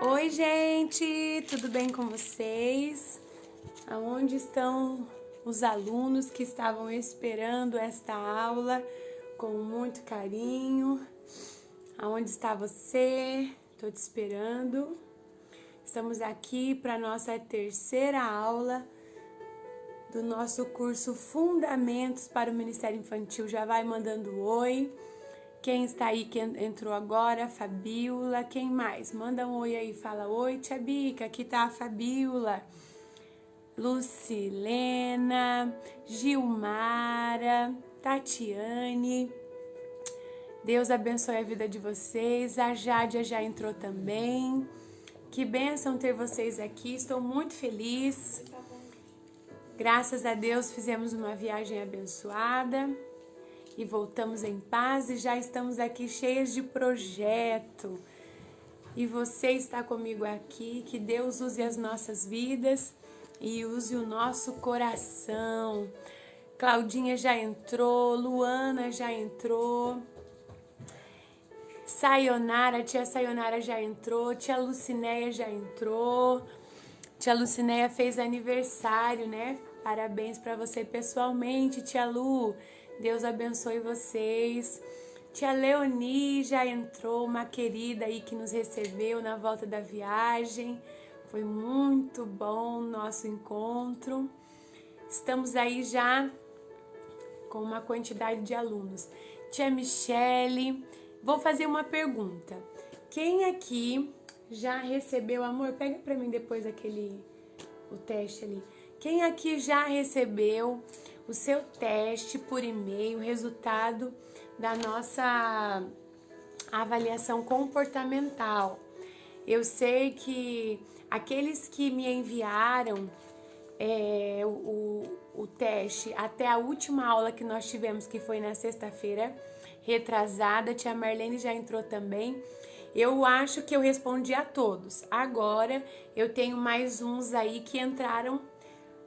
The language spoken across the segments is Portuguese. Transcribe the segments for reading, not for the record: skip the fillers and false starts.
Oi, gente, tudo bem com vocês? Aonde estão os alunos que estavam esperando esta aula com muito carinho? Aonde está você? Estou te esperando. Estamos aqui para a nossa terceira aula do nosso curso Fundamentos para o Ministério Infantil. Já vai mandando oi. Quem está aí, que entrou agora? Fabiola. Quem mais? Manda um oi aí, fala oi, tia Bica, aqui tá a Fabiola. Lucilena, Gilmara, Tatiane. Deus abençoe a vida de vocês. A Jádia já entrou também. Que bênção ter vocês aqui, estou muito feliz. Graças a Deus fizemos uma viagem abençoada. E voltamos em paz e já estamos aqui cheias de projeto. E você está comigo aqui, que Deus use as nossas vidas e use o nosso coração. Claudinha já entrou, Luana já entrou, Sayonara, tia Sayonara já entrou, tia Lucinéia já entrou. Tia Lucinéia fez aniversário, né? Parabéns para você pessoalmente, tia Lu. Deus abençoe vocês. Tia Leoni já entrou, uma querida aí que nos recebeu na volta da viagem. Foi muito bom o nosso encontro. Estamos aí já com uma quantidade de alunos. Tia Michele, vou fazer uma pergunta. Quem aqui já recebeu, amor, pega pra mim depois o teste ali. Quem aqui já recebeu o seu teste por e-mail, o resultado da nossa avaliação comportamental? Eu sei que aqueles que me enviaram o teste até a última aula que nós tivemos, que foi na sexta-feira retrasada, tia Marlene já entrou também. Eu acho que eu respondi a todos. Agora eu tenho mais uns aí que entraram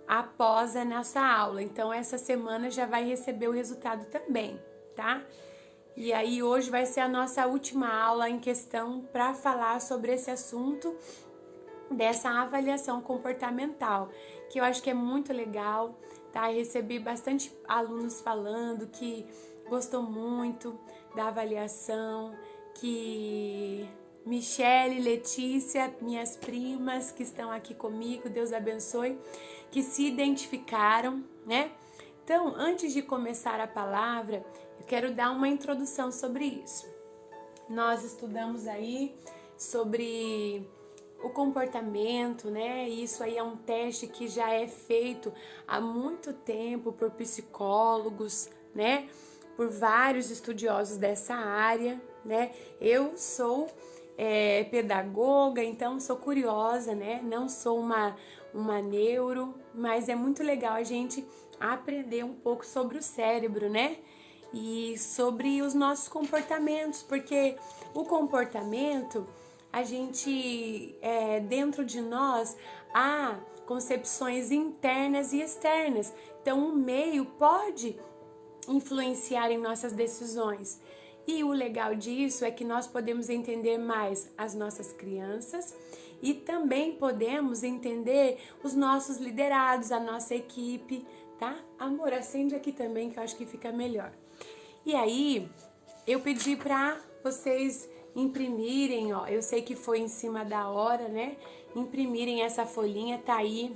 após a nossa aula. Então, essa semana já vai receber o resultado também, tá? E aí, hoje vai ser a nossa última aula em questão para falar sobre esse assunto dessa avaliação comportamental, que eu acho que é muito legal, tá? Eu recebi bastante alunos falando que gostou muito da avaliação, que Michele, Letícia, minhas primas que estão aqui comigo, Deus abençoe, que se identificaram, né? Então, antes de começar a palavra, eu quero dar uma introdução sobre isso. Nós estudamos aí sobre o comportamento, né? Isso aí é um teste que já é feito há muito tempo por psicólogos, né? Por vários estudiosos dessa área, né? Eu sou pedagoga, então sou curiosa, né? Não sou uma neuro, mas é muito legal a gente aprender um pouco sobre o cérebro, né? E sobre os nossos comportamentos, porque o comportamento, a gente, dentro de nós, há concepções internas e externas. Então, o meio pode influenciar em nossas decisões. E o legal disso é que nós podemos entender mais as nossas crianças e também podemos entender os nossos liderados, a nossa equipe, tá? Amor, acende aqui também que eu acho que fica melhor. E aí, eu pedi para vocês imprimirem, ó, eu sei que foi em cima da hora, né? Imprimirem essa folhinha, tá aí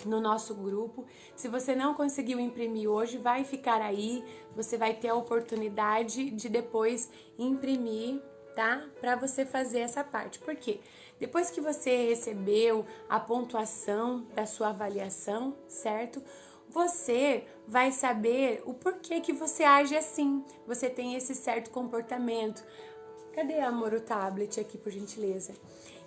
no nosso grupo. Se você não conseguiu imprimir hoje, vai ficar aí, você vai ter a oportunidade de depois imprimir, tá? Para você fazer essa parte. Por quê? Depois que você recebeu a pontuação da sua avaliação, certo? Você vai saber o porquê que você age assim, você tem esse certo comportamento. Cadê, amor, o tablet aqui, por gentileza?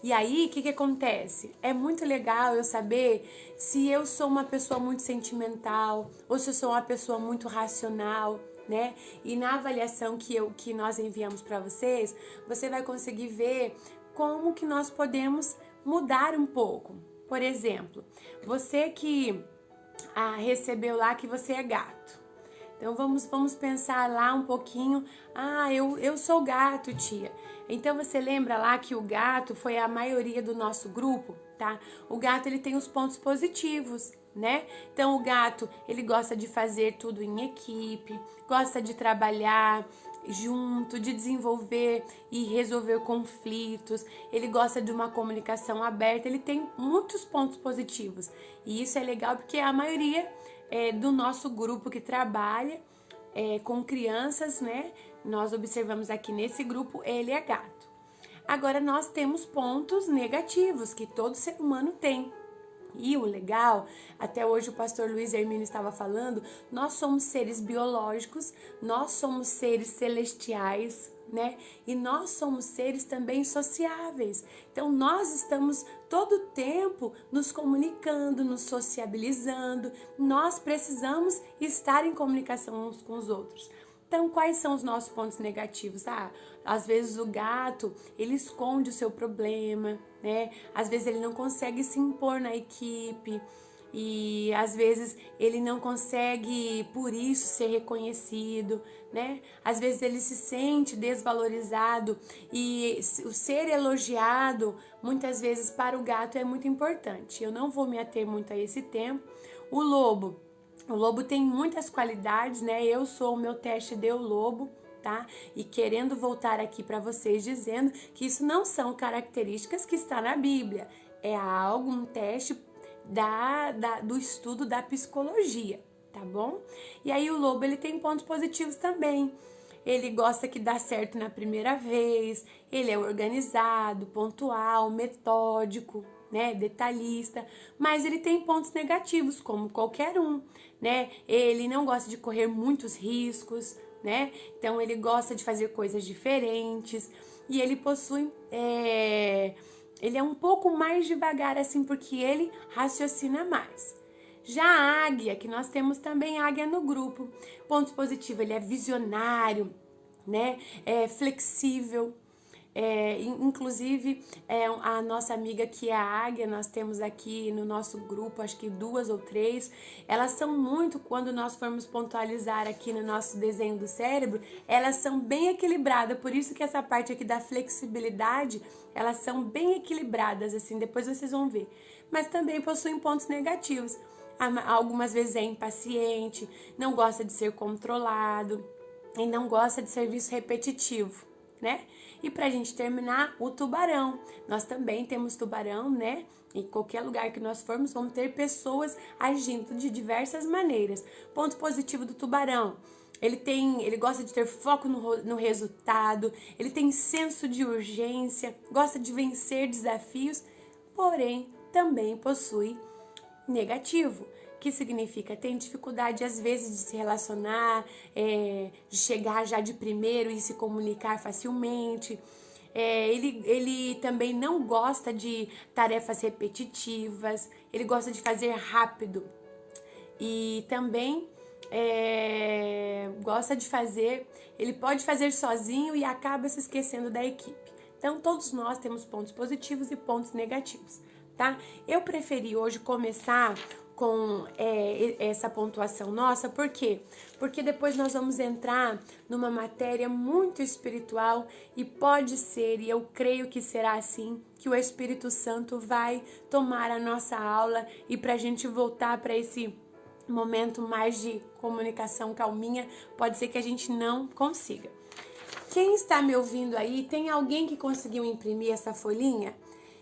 E aí, o que acontece? É muito legal eu saber se eu sou uma pessoa muito sentimental ou se eu sou uma pessoa muito racional, né? E na avaliação que nós enviamos para vocês, você vai conseguir ver como que nós podemos mudar um pouco. Por exemplo, você que recebeu lá que você é gato. Então vamos pensar lá um pouquinho. Ah, eu sou gato, tia. Então você lembra lá que o gato foi a maioria do nosso grupo, tá? O gato ele tem os pontos positivos, né? Então o gato ele gosta de fazer tudo em equipe, gosta de trabalhar junto, de desenvolver e resolver conflitos. Ele gosta de uma comunicação aberta. Ele tem muitos pontos positivos e isso é legal porque a maioria do nosso grupo que trabalha com crianças, né? Nós observamos aqui nesse grupo, ele é gato. Agora nós temos pontos negativos que todo ser humano tem. E o legal, até hoje o pastor Luiz Hermínio estava falando, nós somos seres biológicos, nós somos seres celestiais, né? E nós somos seres também sociáveis. Então nós estamos todo o tempo nos comunicando, nos sociabilizando. Nós precisamos estar em comunicação uns com os outros. Então, quais são os nossos pontos negativos? Ah, às vezes o gato, ele esconde o seu problema, né? Às vezes ele não consegue se impor na equipe e às vezes ele não consegue, por isso, ser reconhecido, né? Às vezes ele se sente desvalorizado e o ser elogiado, muitas vezes para o gato é muito importante. Eu não vou me ater muito a esse tempo. O lobo tem muitas qualidades, né? Eu sou o meu teste de lobo, tá? E querendo voltar aqui para vocês dizendo que isso não são características que está na Bíblia. É algo, um teste do estudo da psicologia, tá bom? E aí o lobo, ele tem pontos positivos também. Ele gosta que dá certo na primeira vez, ele é organizado, pontual, metódico, né, detalhista, mas ele tem pontos negativos, como qualquer um, né? Ele não gosta de correr muitos riscos, né? Então ele gosta de fazer coisas diferentes e ele possui, ele é um pouco mais devagar assim, porque ele raciocina mais. Já a águia, que nós temos também águia no grupo, pontos positivos, ele é visionário, né? É flexível. Inclusive a nossa amiga que é a águia, nós temos aqui no nosso grupo, acho que 2 ou 3, elas são muito, quando nós formos pontualizar aqui no nosso desenho do cérebro, elas são bem equilibradas, por isso que essa parte aqui da flexibilidade, elas são bem equilibradas, assim, depois vocês vão ver, mas também possuem pontos negativos. Algumas vezes é impaciente, não gosta de ser controlado e não gosta de serviço repetitivo, né? E pra gente terminar, o tubarão. Nós também temos tubarão, né? Em qualquer lugar que nós formos, vamos ter pessoas agindo de diversas maneiras. Ponto positivo do tubarão. Ele gosta de ter foco no resultado, ele tem senso de urgência, gosta de vencer desafios, porém também possui negativo, que significa tem dificuldade às vezes de se relacionar, de chegar já de primeiro e se comunicar facilmente. Ele também não gosta de tarefas repetitivas, ele gosta de fazer rápido e também gosta de fazer, ele pode fazer sozinho e acaba se esquecendo da equipe. Então todos nós temos pontos positivos e pontos negativos, tá? Eu preferi hoje começar com essa pontuação nossa, por quê? Porque depois nós vamos entrar numa matéria muito espiritual e pode ser, e eu creio que será assim, que o Espírito Santo vai tomar a nossa aula e para a gente voltar para esse momento mais de comunicação calminha, pode ser que a gente não consiga. Quem está me ouvindo aí, tem alguém que conseguiu imprimir essa folhinha?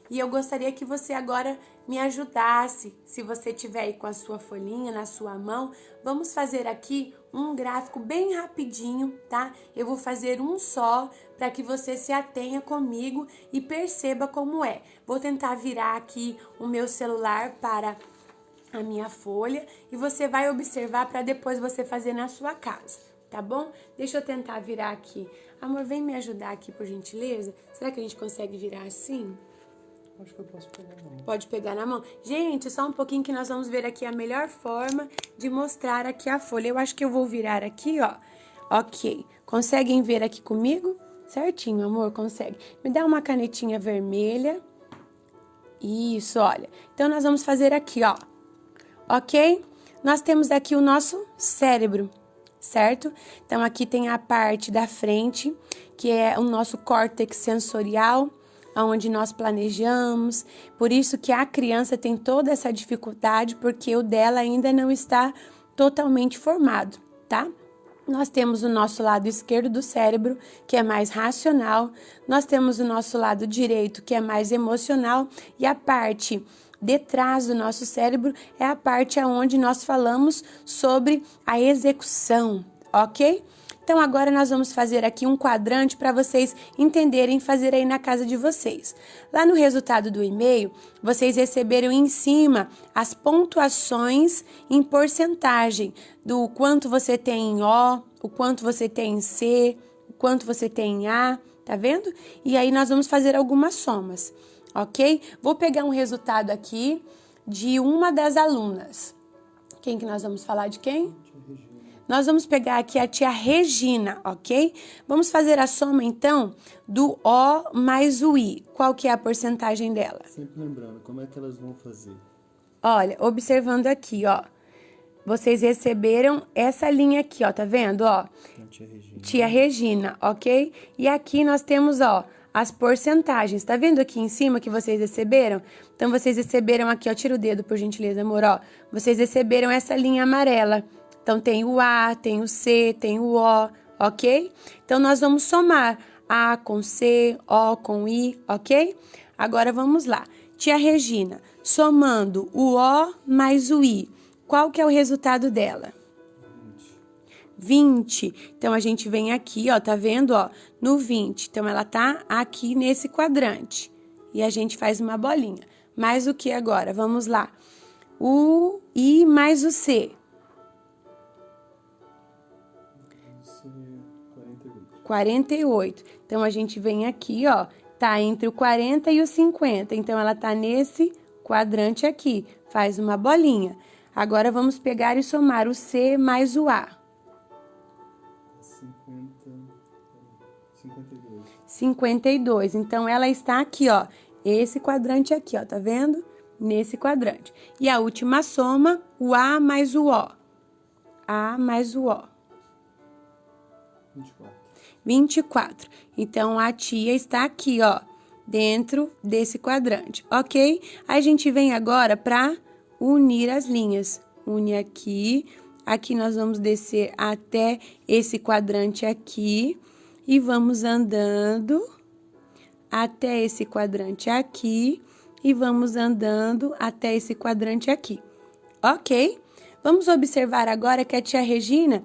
E eu gostaria que você agora me ajudasse, se você tiver aí com a sua folhinha na sua mão, vamos fazer aqui um gráfico bem rapidinho, tá? Eu vou fazer um só para que você se atenha comigo e perceba como é. Vou tentar virar aqui o meu celular para a minha folha e você vai observar para depois você fazer na sua casa, tá bom? Deixa eu tentar virar aqui. Amor, vem me ajudar aqui, por gentileza? Será que a gente consegue virar assim? Acho que eu posso pegar na mão. Pode pegar na mão? Gente, só um pouquinho que nós vamos ver aqui a melhor forma de mostrar aqui a folha. Eu acho que eu vou virar aqui, ó. Ok. Conseguem ver aqui comigo? Certinho, amor, consegue. Me dá uma canetinha vermelha. Isso, olha. Então, nós vamos fazer aqui, ó. Ok? Nós temos aqui o nosso cérebro. certo? Então, aqui tem a parte da frente, que é o nosso córtex sensorial, onde nós planejamos. Por isso que a criança tem toda essa dificuldade, porque o dela ainda não está totalmente formado, tá? Nós temos o nosso lado esquerdo do cérebro, que é mais racional. Nós temos o nosso lado direito, que é mais emocional. E a parte de trás do nosso cérebro é a parte onde nós falamos sobre a execução, ok? Então, agora nós vamos fazer aqui um quadrante para vocês entenderem fazer aí na casa de vocês. Lá no resultado do e-mail, vocês receberam em cima as pontuações em porcentagem do quanto você tem em O, o quanto você tem em C, o quanto você tem em A, tá vendo? E aí nós vamos fazer algumas somas, ok? Vou pegar um resultado aqui de uma das alunas. Quem que nós vamos falar de quem? Nós vamos pegar aqui a tia Regina, ok? Vamos fazer a soma, então, do O mais o I. Qual que é a porcentagem dela? Sempre lembrando, como é que elas vão fazer? Olha, observando aqui, ó. Vocês receberam essa linha aqui, ó, tá vendo, ó? Tia Regina. Tia Regina, ok? E aqui nós temos, ó, as porcentagens. Tá vendo aqui em cima que vocês receberam? Então, vocês receberam aqui, ó, tira o dedo, por gentileza, amor, ó. Vocês receberam essa linha amarela. Então, tem o A, tem o C, tem o O, ok? Então, nós vamos somar A com C, O com I, ok? Agora, vamos lá. Tia Regina, somando o O mais o I, qual que é o resultado dela? 20. Então, a gente vem aqui, ó, tá vendo, ó, no 20. Então, ela tá aqui nesse quadrante. E a gente faz uma bolinha. Mais o que agora? Vamos lá. O I mais o C. 48. Então, a gente vem aqui, ó, tá entre o 40 e o 50. Então, ela tá nesse quadrante aqui. Faz uma bolinha. Agora, vamos pegar e somar o C mais o A. 52. Então, ela está aqui, ó, esse quadrante aqui, ó, tá vendo? Nesse quadrante. E a última soma, o A mais o O. A mais o O. 24. Então, a tia está aqui, ó, dentro desse quadrante, ok? A gente vem agora para unir as linhas. Une aqui. Aqui nós vamos descer até esse quadrante aqui. E vamos andando até esse quadrante aqui. E vamos andando até esse quadrante aqui, ok? Vamos observar agora que a tia Regina,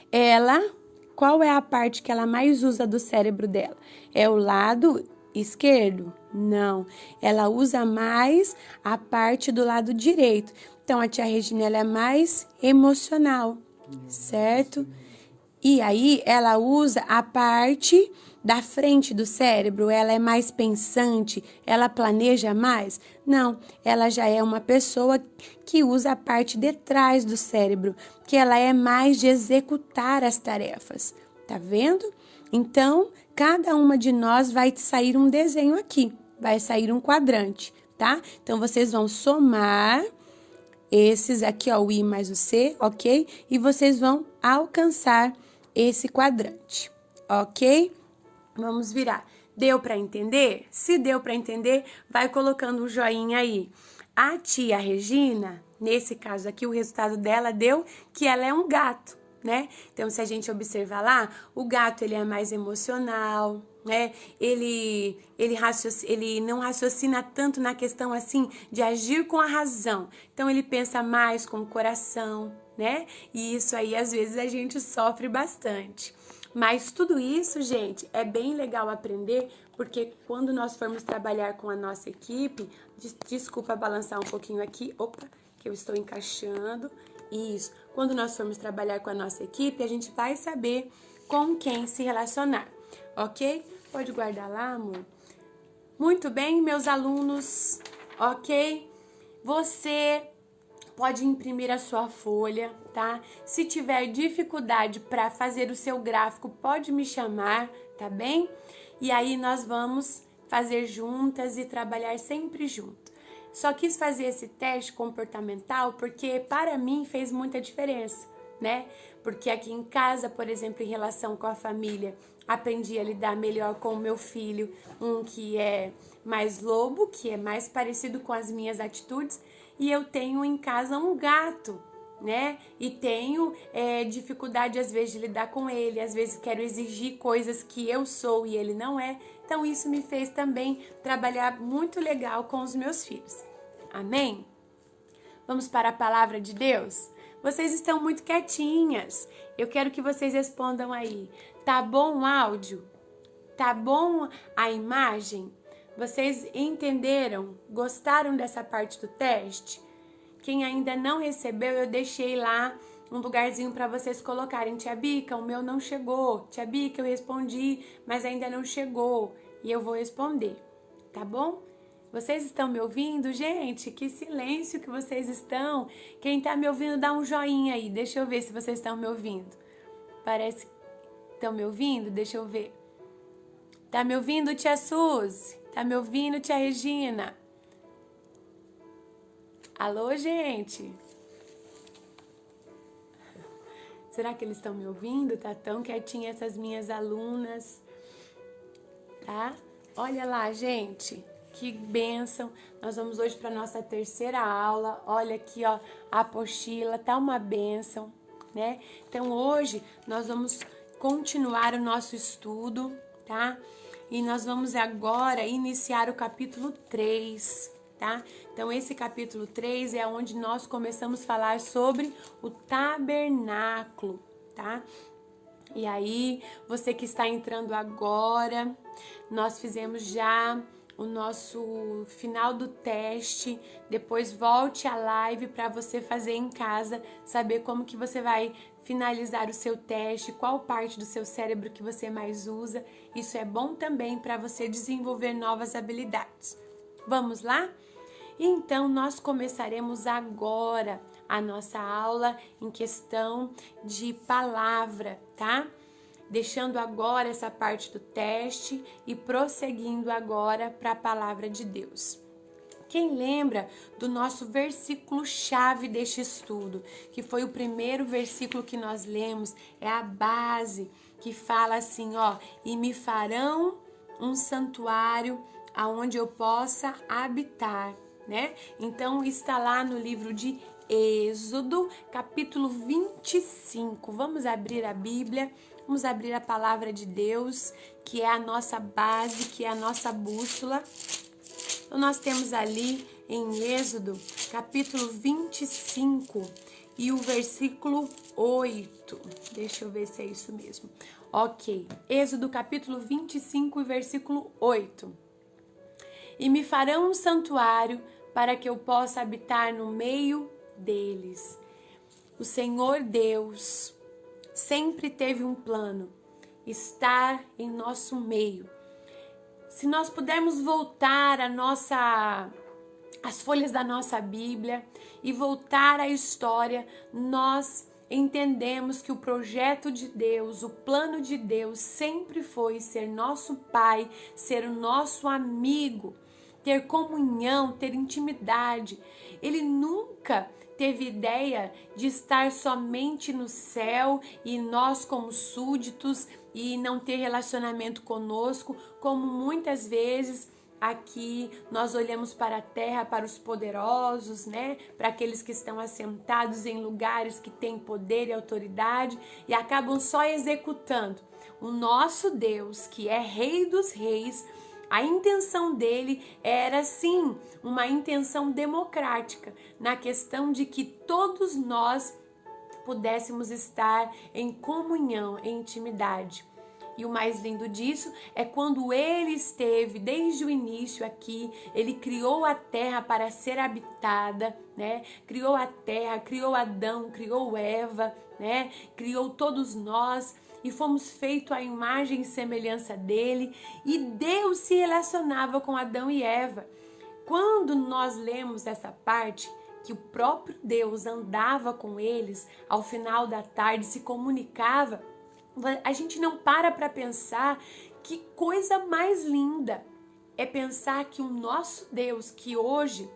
ela... Qual é a parte que ela mais usa do cérebro dela? É o lado esquerdo? Não. Ela usa mais a parte do lado direito. Então, a tia Regina, ela é mais emocional, certo? E aí, ela usa a parte da frente do cérebro. Ela é mais pensante, ela planeja mais? Não, ela já é uma pessoa que usa a parte de trás do cérebro, que ela é mais de executar as tarefas. Tá vendo? Então, cada uma de nós vai sair um desenho aqui, vai sair um quadrante, tá? Então, vocês vão somar esses aqui, ó, o I mais o C, ok? E vocês vão alcançar esse quadrante, ok? Vamos virar. Deu para entender? Se deu para entender, vai colocando um joinha aí. A tia Regina, nesse caso aqui, o resultado dela deu que ela é um gato, né? Então, se a gente observar lá, o gato, ele é mais emocional, né? Ele não raciocina tanto na questão, assim, de agir com a razão. Então, ele pensa mais com o coração, né? E isso aí, às vezes, a gente sofre bastante. Mas tudo isso, gente, é bem legal aprender, porque quando nós formos trabalhar com a nossa equipe, desculpa balançar um pouquinho aqui, opa, que eu estou encaixando, isso. Quando nós formos trabalhar com a nossa equipe, a gente vai saber com quem se relacionar, ok? Pode guardar lá, amor? Muito bem, meus alunos, ok? Você pode imprimir a sua folha, tá? Se tiver dificuldade para fazer o seu gráfico, pode me chamar, tá bem? E aí nós vamos fazer juntas e trabalhar sempre junto. Só quis fazer esse teste comportamental porque para mim fez muita diferença, né? Porque aqui em casa, por exemplo, em relação com a família, aprendi a lidar melhor com o meu filho, um que é mais lobo, que é mais parecido com as minhas atitudes, e eu tenho em casa um gato, né? E tenho dificuldade às vezes de lidar com ele, às vezes quero exigir coisas que eu sou e ele não é. Então isso me fez também trabalhar muito legal com os meus filhos. Amém? Vamos para a palavra de Deus? Vocês estão muito quietinhas. Eu quero que vocês respondam aí. Tá bom o áudio? Tá bom a imagem? Vocês entenderam? Gostaram dessa parte do teste? Quem ainda não recebeu, eu deixei lá um lugarzinho para vocês colocarem. Tia Bica, o meu não chegou. Tia Bica, eu respondi, mas ainda não chegou. E eu vou responder, tá bom? Vocês estão me ouvindo? Gente, que silêncio que vocês estão. Quem tá me ouvindo, dá um joinha aí. Deixa eu ver se vocês estão me ouvindo. Parece que estão me ouvindo? Deixa eu ver. Tá me ouvindo, tia Suzy? Tá me ouvindo, tia Regina? Alô, gente? Será que eles estão me ouvindo? Tá tão quietinha essas minhas alunas, tá? Olha lá, gente, que bênção. Nós vamos hoje para nossa terceira aula. Olha aqui, ó, a apostila, tá uma bênção, né? Então, hoje nós vamos continuar o nosso estudo, tá? E nós vamos agora iniciar o capítulo 3, tá? Então, esse capítulo 3 é onde nós começamos a falar sobre o tabernáculo, tá? E aí, você que está entrando agora, nós fizemos já o nosso final do teste. Depois volte a live para você fazer em casa, saber como que você vai finalizar o seu teste, qual parte do seu cérebro que você mais usa. Isso é bom também para você desenvolver novas habilidades. Vamos lá? Então, nós começaremos agora a nossa aula em questão de palavra, tá? Deixando agora essa parte do teste e prosseguindo agora para a palavra de Deus. Quem lembra do nosso versículo-chave deste estudo, que foi o primeiro versículo que nós lemos, é a base, que fala assim, ó, e me farão um santuário aonde eu possa habitar, né? Então, está lá no livro de Êxodo, capítulo 25. Vamos abrir a Bíblia, vamos abrir a palavra de Deus, que é a nossa base, que é a nossa bússola. Então, nós temos ali em Êxodo, capítulo 25 e o versículo 8. Deixa eu ver se é isso mesmo. Ok, Êxodo, capítulo 25 e versículo 8. E me farão um santuário para que eu possa habitar no meio deles. O Senhor Deus sempre teve um plano, estar em nosso meio. Se nós pudermos voltar as folhas da nossa Bíblia e voltar à história, nós entendemos que o projeto de Deus, o plano de Deus sempre foi ser nosso Pai, ser o nosso amigo, ter comunhão, ter intimidade. Ele nunca teve ideia de estar somente no céu e nós como súditos e não ter relacionamento conosco, como muitas vezes aqui nós olhamos para a terra, para os poderosos, né? Para aqueles que estão assentados em lugares que têm poder e autoridade e acabam só executando. O nosso Deus, que é Rei dos Reis, a intenção dele era sim uma intenção democrática, na questão de que todos nós pudéssemos estar em comunhão, em intimidade. E o mais lindo disso é quando ele esteve desde o início aqui, ele criou a terra para ser habitada, né? Criou a terra, criou Adão, criou Eva, né? Criou todos nós e fomos feitos à imagem e semelhança dele. E Deus se relacionava com Adão e Eva. Quando nós lemos essa parte, que o próprio Deus andava com eles ao final da tarde, se comunicava, a gente não para pensar que coisa mais linda é pensar que o nosso Deus, que hoje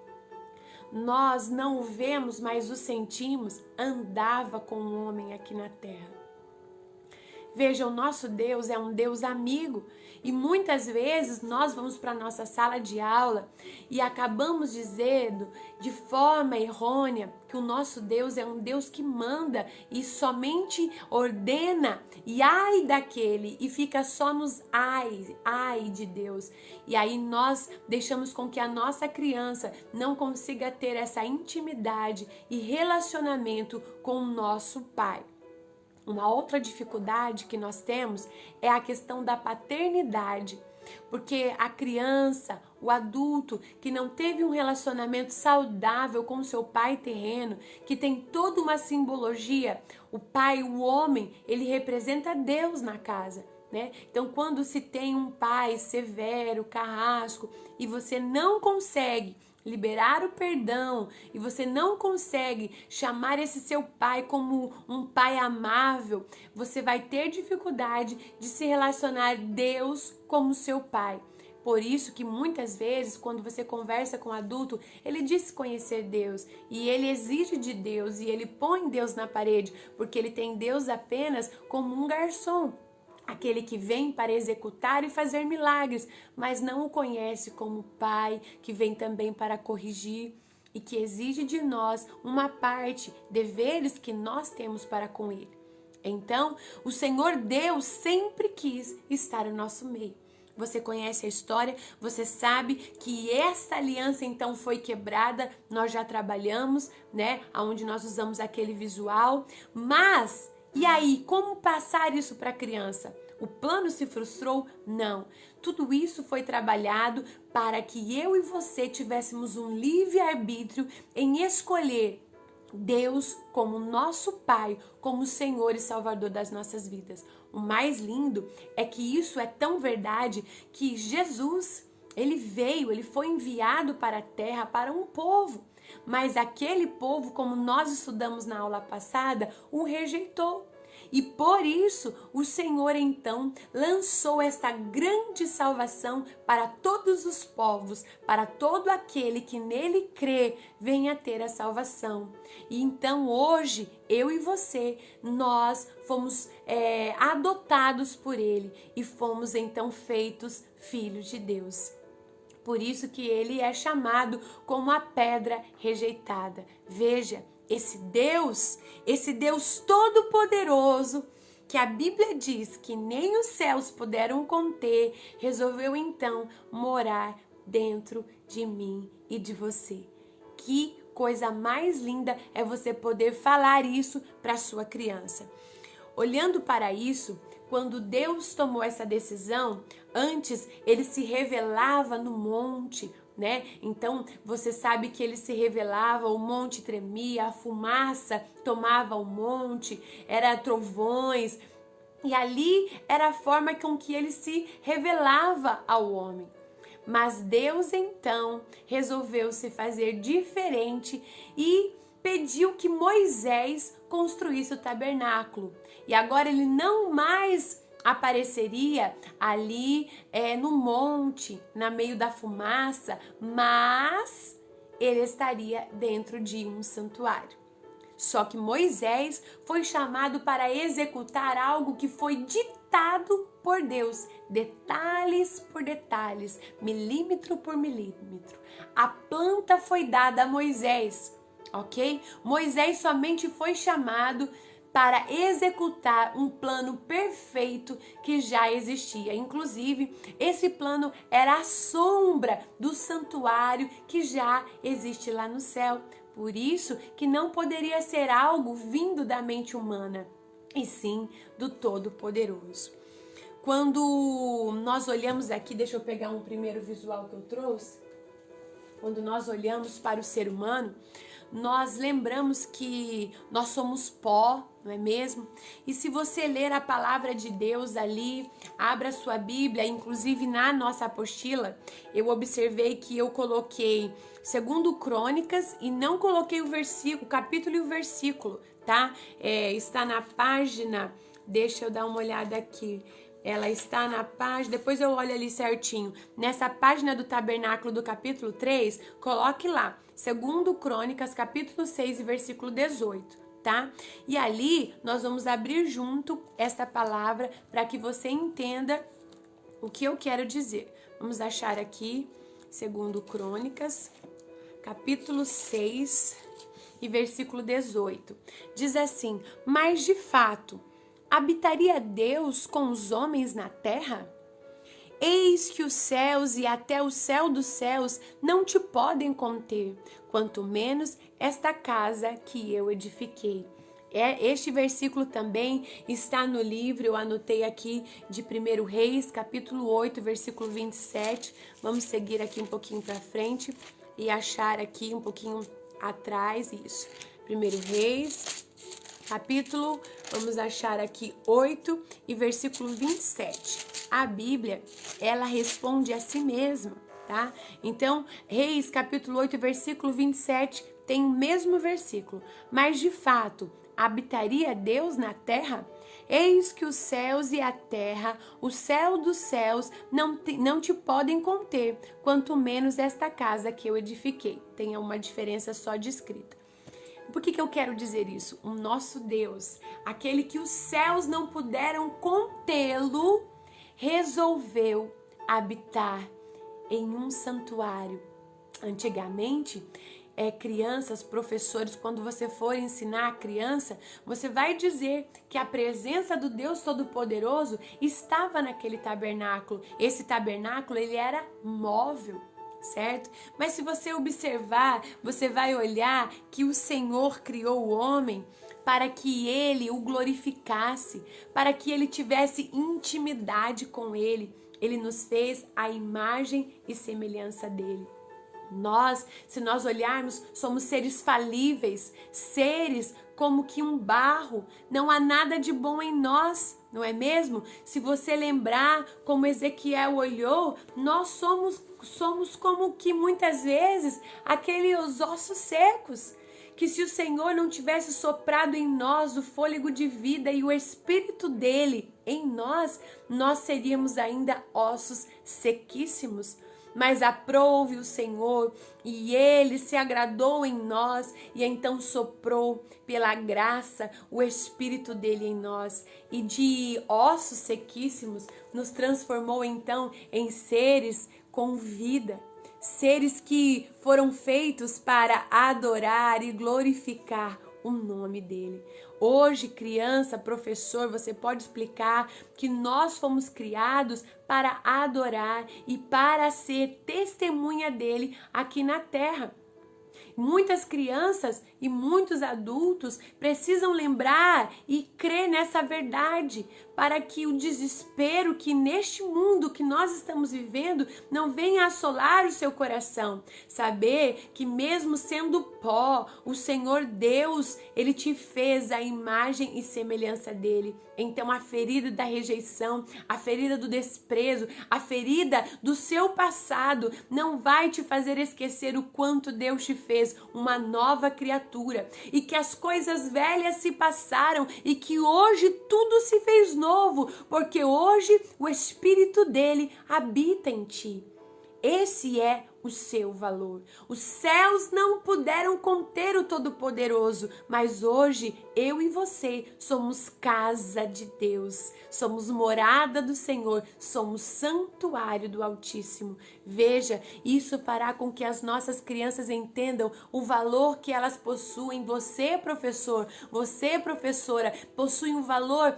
nós não o vemos, mas o sentimos, andava com o homem aqui na terra. Veja, o nosso Deus é um Deus amigo e muitas vezes nós vamos para a nossa sala de aula e acabamos dizendo de forma errônea que o nosso Deus é um Deus que manda e somente ordena e ai daquele e fica só nos ai de Deus. E aí nós deixamos com que a nossa criança não consiga ter essa intimidade e relacionamento com o nosso Pai. Uma outra dificuldade que nós temos é a questão da paternidade, porque a criança, o adulto que não teve um relacionamento saudável com seu pai terreno, que tem toda uma simbologia, o pai, o homem, ele representa Deus na casa, né? Então, quando se tem um pai severo, carrasco, e você não consegue liberar o perdão e você não consegue chamar esse seu pai como um pai amável, você vai ter dificuldade de se relacionar Deus como seu pai. Por isso que muitas vezes, quando você conversa com um adulto, ele diz conhecer Deus e ele exige de Deus e ele põe Deus na parede, porque ele tem Deus apenas como um garçom. Aquele que vem para executar e fazer milagres, mas não o conhece como Pai, que vem também para corrigir e que exige de nós uma parte, deveres que nós temos para com Ele. Então, o Senhor Deus sempre quis estar no nosso meio. Você conhece a história, você sabe que esta aliança então foi quebrada, nós já trabalhamos, né? Onde nós usamos aquele visual, mas... E aí, como passar isso para a criança? O plano se frustrou? Não. Tudo isso foi trabalhado para que eu e você tivéssemos um livre-arbítrio em escolher Deus como nosso Pai, como Senhor e Salvador das nossas vidas. O mais lindo é que isso é tão verdade que Jesus, ele foi enviado para a terra, para um povo. Mas aquele povo, como nós estudamos na aula passada, o rejeitou. E por isso o Senhor então lançou esta grande salvação para todos os povos, para todo aquele que nele crê, venha ter a salvação. E então hoje, eu e você, nós fomos adotados por ele e fomos então feitos filhos de Deus. Por isso que ele é chamado como a pedra rejeitada. Veja, esse Deus todo-poderoso, que a Bíblia diz que nem os céus puderam conter, resolveu então morar dentro de mim e de você. Que coisa mais linda é você poder falar isso para sua criança. Olhando para isso, quando Deus tomou essa decisão, antes ele se revelava no monte, né? Então você sabe que ele se revelava, o monte tremia, a fumaça tomava o monte, era trovões, e ali era a forma com que ele se revelava ao homem. Mas Deus então resolveu se fazer diferente e pediu que Moisés construísse o tabernáculo. E agora ele não mais apareceria ali no monte, no meio da fumaça, mas ele estaria dentro de um santuário. Só que Moisés foi chamado para executar algo que foi ditado por Deus, detalhes por detalhes, milímetro por milímetro. A planta foi dada a Moisés, ok? Moisés somente foi chamado para executar um plano perfeito que já existia. Inclusive, esse plano era a sombra do santuário que já existe lá no céu. Por isso que não poderia ser algo vindo da mente humana, e sim do Todo-Poderoso. Quando nós olhamos aqui, deixa eu pegar um primeiro visual que eu trouxe. Quando nós olhamos para o ser humano, nós lembramos que nós somos pó, não é mesmo? E se você ler a palavra de Deus ali, abra sua Bíblia, inclusive na nossa apostila, eu observei que eu coloquei 2 Crônicas e não coloquei o versículo, o capítulo e o versículo, tá? Está na página, deixa eu dar uma olhada aqui, Ela está na página, depois eu olho ali certinho, nessa página do tabernáculo do capítulo 3, coloque lá, 2 Crônicas, capítulo 6 e versículo 18, tá? E ali nós vamos abrir junto esta palavra para que você entenda o que eu quero dizer. Vamos achar aqui, 2 Crônicas, capítulo 6 e versículo 18. Diz assim: mas de fato, habitaria Deus com os homens na terra? Eis que os céus e até o céu dos céus não te podem conter, quanto menos esta casa que eu edifiquei. Este versículo também está no livro, eu anotei aqui, de 1 Reis, capítulo 8, versículo 27. Vamos seguir aqui um pouquinho para frente e achar aqui um pouquinho atrás isso. 1 Reis, capítulo, vamos achar aqui 8 e versículo 27. A Bíblia, ela responde a si mesma, tá? Então, Reis, capítulo 8, versículo 27, tem o mesmo versículo. Mas, de fato, habitaria Deus na terra? Eis que os céus e a terra, o céu dos céus, não te podem conter, quanto menos esta casa que eu edifiquei. Tem uma diferença só de escrita. Por que eu quero dizer isso? O nosso Deus, aquele que os céus não puderam contê-lo, resolveu habitar em um santuário. Antigamente, crianças, professores, quando você for ensinar a criança, você vai dizer que a presença do Deus Todo-Poderoso estava naquele tabernáculo. Esse tabernáculo, ele era móvel, certo? Mas se você observar, você vai olhar que o Senhor criou o homem para que ele o glorificasse, para que ele tivesse intimidade com ele. Ele nos fez a imagem e semelhança dele. Nós, se nós olharmos, somos seres falíveis, seres como que um barro, não há nada de bom em nós, não é mesmo? Se você lembrar como Ezequiel olhou, nós somos como que muitas vezes aqueles ossos secos, que se o Senhor não tivesse soprado em nós o fôlego de vida e o Espírito dele em nós, nós seríamos ainda ossos sequíssimos. Mas aprouve o Senhor e Ele se agradou em nós e então soprou pela graça o Espírito dele em nós e de ossos sequíssimos nos transformou então em seres com vida, seres que foram feitos para adorar e glorificar o nome dele. Hoje, criança, professor, você pode explicar que nós fomos criados para adorar e para ser testemunha dele aqui na terra. Muitas crianças e muitos adultos precisam lembrar e crer nessa verdade para que o desespero que neste mundo que nós estamos vivendo não venha assolar o seu coração. Saber que mesmo sendo pó, o Senhor Deus, Ele te fez a imagem e semelhança dele. Então a ferida da rejeição, a ferida do desprezo, a ferida do seu passado não vai te fazer esquecer o quanto Deus te fez uma nova criatura e que as coisas velhas se passaram e que hoje tudo se fez novo, porque hoje o Espírito dele habita em ti. Esse é o seu valor. Os céus não puderam conter o Todo-Poderoso, mas hoje eu e você somos casa de Deus, somos morada do Senhor, somos santuário do Altíssimo. Veja, isso fará com que as nossas crianças entendam o valor que elas possuem. Você, professor, você, professora, possui um valor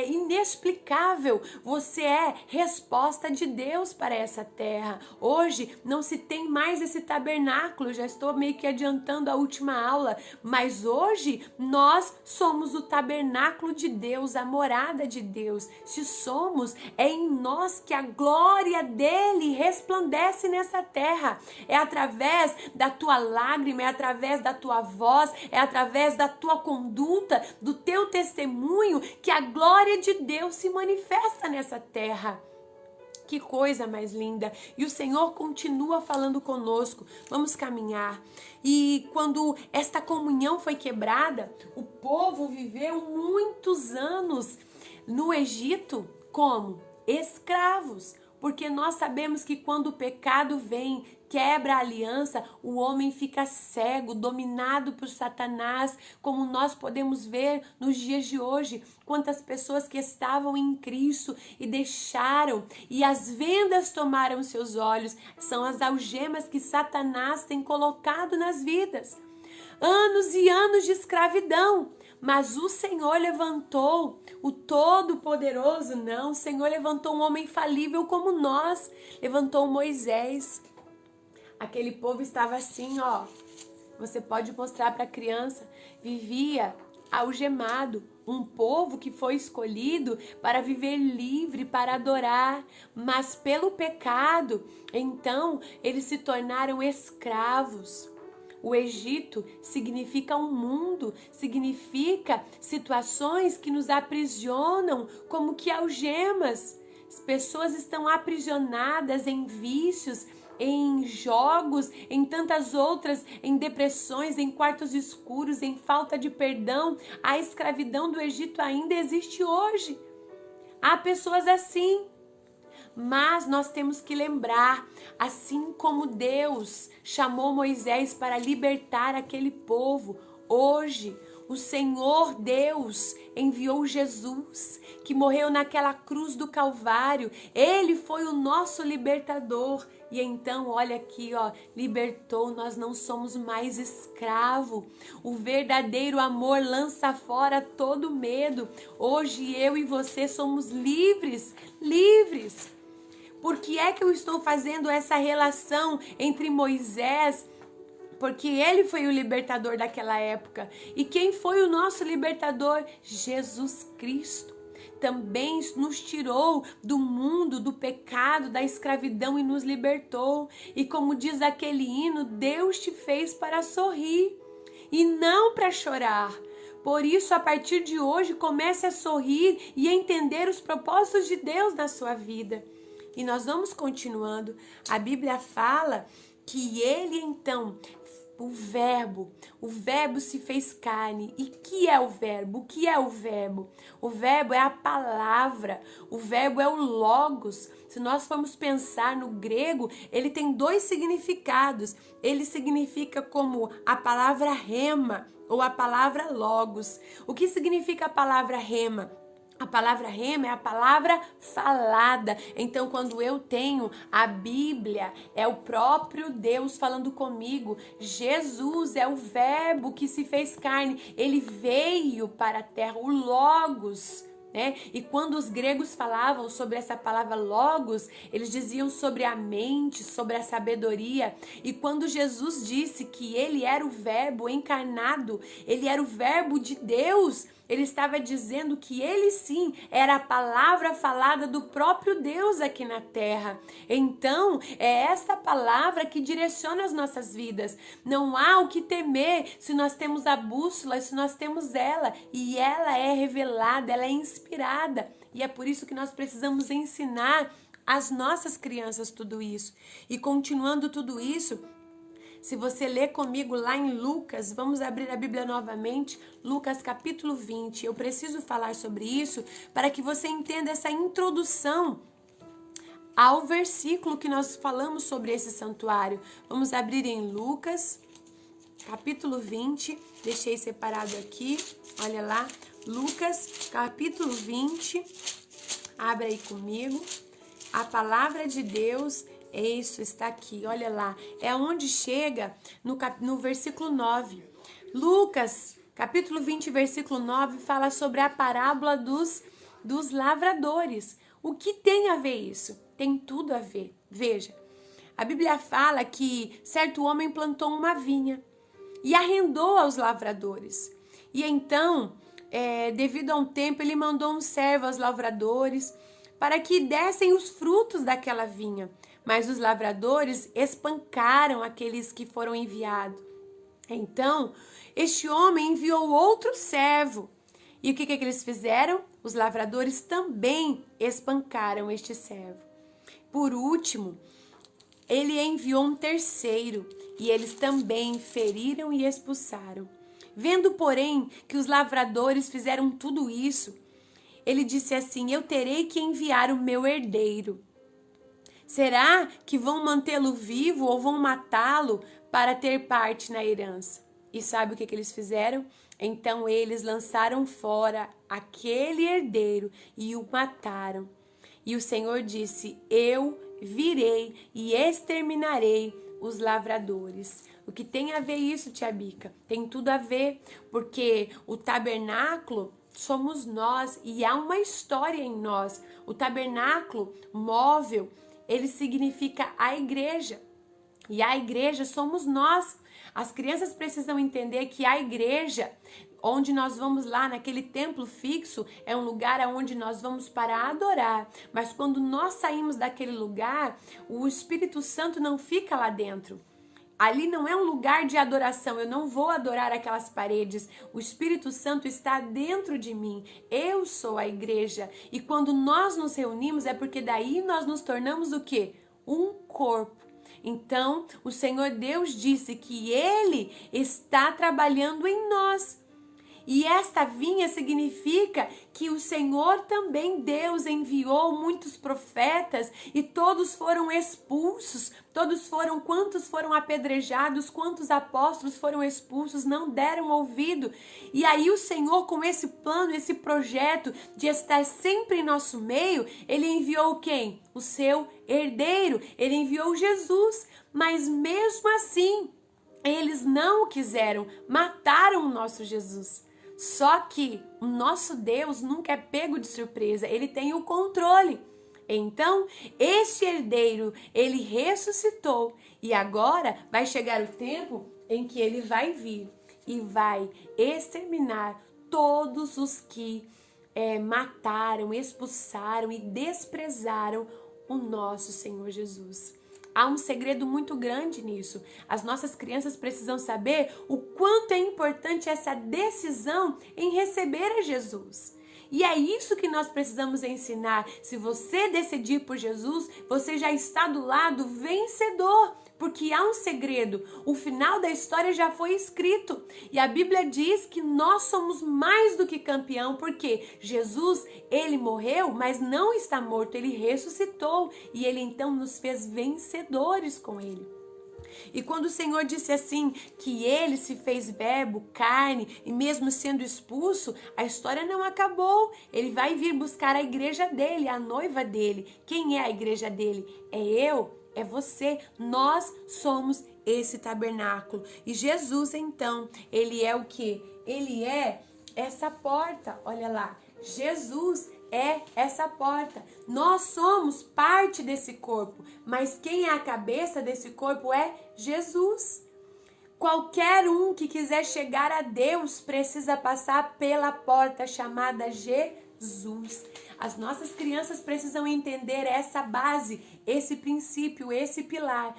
inexplicável. Você é resposta de Deus para essa terra. Hoje não se tem mais esse tabernáculo, já estou meio que adiantando a última aula, mas hoje nós somos o tabernáculo de Deus, a morada de Deus. Se somos, é em nós que a glória dele resplandece nessa terra. É através da tua lágrima, é através da tua voz, é através da tua conduta, do teu testemunho que a glória de Deus se manifesta nessa terra. Que coisa mais linda! E o Senhor continua falando conosco. Vamos caminhar. E quando esta comunhão foi quebrada, o povo viveu muitos anos no Egito, Como? Escravos. Porque nós sabemos que quando o pecado vem, quebra a aliança, o homem fica cego, dominado por Satanás, como nós podemos ver nos dias de hoje. Quantas pessoas que estavam em Cristo e deixaram, e as vendas tomaram seus olhos, são as algemas que Satanás tem colocado nas vidas. Anos e anos de escravidão. Mas o Senhor levantou o Todo-Poderoso, não. O Senhor levantou um homem falível como nós. Levantou Moisés. Aquele povo estava assim, ó. Você pode mostrar para a criança. Vivia algemado. Um povo que foi escolhido para viver livre, para adorar. Mas pelo pecado, então, eles se tornaram escravos. O Egito significa um mundo, significa situações que nos aprisionam como que algemas. As pessoas estão aprisionadas em vícios, em jogos, em tantas outras, em depressões, em quartos escuros, em falta de perdão. A escravidão do Egito ainda existe hoje. Há pessoas assim. Mas nós temos que lembrar, assim como Deus chamou Moisés para libertar aquele povo, hoje o Senhor Deus enviou Jesus, que morreu naquela cruz do Calvário. Ele foi o nosso libertador. E então, olha aqui, ó, libertou, nós não somos mais escravo. O verdadeiro amor lança fora todo medo. Hoje eu e você somos livres, livres. Por que é que eu estou fazendo essa relação entre Moisés? Porque ele foi o libertador daquela época. E quem foi o nosso libertador? Jesus Cristo. Também nos tirou do mundo, do pecado, da escravidão e nos libertou. E como diz aquele hino, Deus te fez para sorrir e não para chorar. Por isso, a partir de hoje, comece a sorrir e a entender os propósitos de Deus na sua vida. E nós vamos continuando. A Bíblia fala que ele então, o verbo se fez carne. E que é o verbo? O que é o verbo? O verbo é a palavra. O verbo é o logos. Se nós formos pensar no grego, ele tem dois significados. Ele significa como a palavra rema ou a palavra logos. O que significa a palavra rema? A palavra rema é a palavra falada. Então, quando eu tenho a Bíblia, é o próprio Deus falando comigo. Jesus é o verbo que se fez carne. Ele veio para a terra, o Logos. Né? E quando os gregos falavam sobre essa palavra logos, eles diziam sobre a mente, sobre a sabedoria. E quando Jesus disse que ele era o verbo encarnado, ele era o verbo de Deus, ele estava dizendo que ele sim era a palavra falada do próprio Deus aqui na terra. Então, é essa palavra que direciona as nossas vidas. Não há o que temer se nós temos a bússola, se nós temos ela. E ela é revelada, ela é inspirada. E é por isso que nós precisamos ensinar às nossas crianças tudo isso. E continuando tudo isso, se você ler comigo lá em Lucas, vamos abrir a Bíblia novamente, Lucas capítulo 20. Eu preciso falar sobre isso para que você entenda essa introdução ao versículo que nós falamos sobre esse santuário. Vamos abrir em Lucas capítulo 20, deixei separado aqui, olha lá, Lucas capítulo 20, abre aí comigo, a palavra de Deus. Isso está aqui, olha lá, é onde chega no versículo 9. Lucas, capítulo 20, versículo 9, fala sobre a parábola dos lavradores. O que tem a ver isso? Tem tudo a ver. Veja, a Bíblia fala que certo homem plantou uma vinha e arrendou aos lavradores. E então, devido a um tempo, ele mandou um servo aos lavradores para que dessem os frutos daquela vinha. Mas os lavradores espancaram aqueles que foram enviados. Então, este homem enviou outro servo. E o que eles fizeram? Os lavradores também espancaram este servo. Por último, ele enviou um terceiro. E eles também feriram e expulsaram. Vendo, porém, que os lavradores fizeram tudo isso, ele disse assim: eu terei que enviar o meu herdeiro. Será que vão mantê-lo vivo ou vão matá-lo para ter parte na herança? E sabe o que eles fizeram? Então eles lançaram fora aquele herdeiro e o mataram. E o Senhor disse: eu virei e exterminarei os lavradores. O que tem a ver isso, tia Bica? Tem tudo a ver, porque o tabernáculo somos nós e há uma história em nós. O tabernáculo móvel, ele significa a igreja. E a igreja somos nós. As crianças precisam entender que a igreja, onde nós vamos lá naquele templo fixo, é um lugar onde nós vamos para adorar. Mas quando nós saímos daquele lugar, o Espírito Santo não fica lá dentro. Ali não é um lugar de adoração, eu não vou adorar aquelas paredes. O Espírito Santo está dentro de mim. Eu sou a igreja. E quando nós nos reunimos é porque daí nós nos tornamos o quê? Um corpo. Então, o Senhor Deus disse que Ele está trabalhando em nós. E esta vinha significa que o Senhor também, Deus, enviou muitos profetas e todos foram expulsos. Quantos foram apedrejados, quantos apóstolos foram expulsos, não deram ouvido. E aí o Senhor, com esse plano, esse projeto de estar sempre em nosso meio, Ele enviou quem? O seu herdeiro, Ele enviou Jesus. Mas mesmo assim, eles não o quiseram, mataram o nosso Jesus. Só que o nosso Deus nunca é pego de surpresa, Ele tem o controle. Então, este herdeiro, ele ressuscitou e agora vai chegar o tempo em que ele vai vir e vai exterminar todos os que mataram, expulsaram e desprezaram o nosso Senhor Jesus. Há um segredo muito grande nisso. As nossas crianças precisam saber o quanto é importante essa decisão em receber a Jesus. E é isso que nós precisamos ensinar. Se você decidir por Jesus, você já está do lado vencedor. Porque há um segredo. O final da história já foi escrito. E a Bíblia diz que nós somos mais do que campeão. Porque Jesus, ele morreu, mas não está morto. Ele ressuscitou. E ele então nos fez vencedores com ele. E quando o Senhor disse assim, que ele se fez verbo, carne, e mesmo sendo expulso, a história não acabou. Ele vai vir buscar a igreja dele, a noiva dele. Quem é a igreja dele? É eu, é você. Nós somos esse tabernáculo. E Jesus, então, ele é o quê? Ele é essa porta. Olha lá, Jesus é essa porta. Nós somos parte desse corpo, mas quem é a cabeça desse corpo é Jesus. Qualquer um que quiser chegar a Deus precisa passar pela porta chamada Jesus. As nossas crianças precisam entender essa base, esse princípio, esse pilar.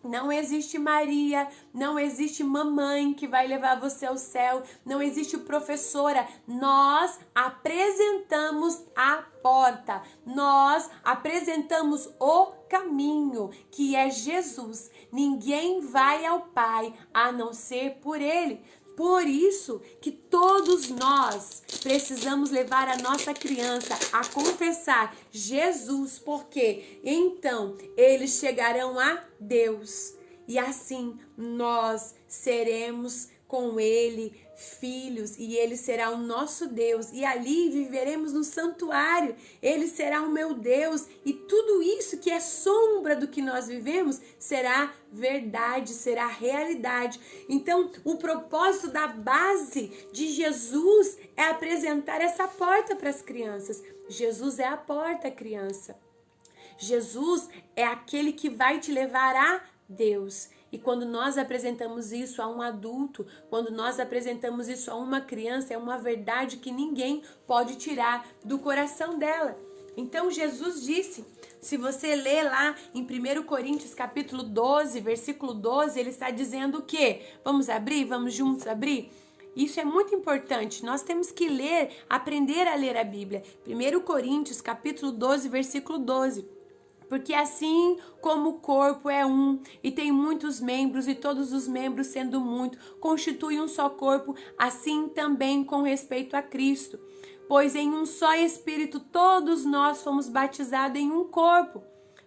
Não existe Maria, não existe mamãe que vai levar você ao céu, não existe professora. Nós apresentamos a porta, nós apresentamos o caminho, que é Jesus. Ninguém vai ao Pai a não ser por Ele. Por isso que todos nós precisamos levar a nossa criança a confessar Jesus, porque então eles chegarão a Deus e assim nós seremos com Ele filhos e Ele será o nosso Deus e ali viveremos no santuário. Ele será o meu Deus e tudo isso que é sombra do que nós vivemos será verdade, será realidade. Então, o propósito da base de Jesus é apresentar essa porta para as crianças. Jesus é a porta, criança. Jesus é aquele que vai te levar a Deus. E quando nós apresentamos isso a um adulto, quando nós apresentamos isso a uma criança, é uma verdade que ninguém pode tirar do coração dela. Então Jesus disse, se você ler lá em 1 Coríntios capítulo 12, versículo 12, ele está dizendo o quê? Vamos abrir? Vamos juntos abrir? Isso é muito importante, nós temos que ler, aprender a ler a Bíblia. 1 Coríntios capítulo 12, versículo 12. Porque assim como o corpo é um e tem muitos membros e todos os membros sendo muito, constituem um só corpo, assim também com respeito a Cristo. pois em um só Espírito todos nós fomos batizados em um corpo.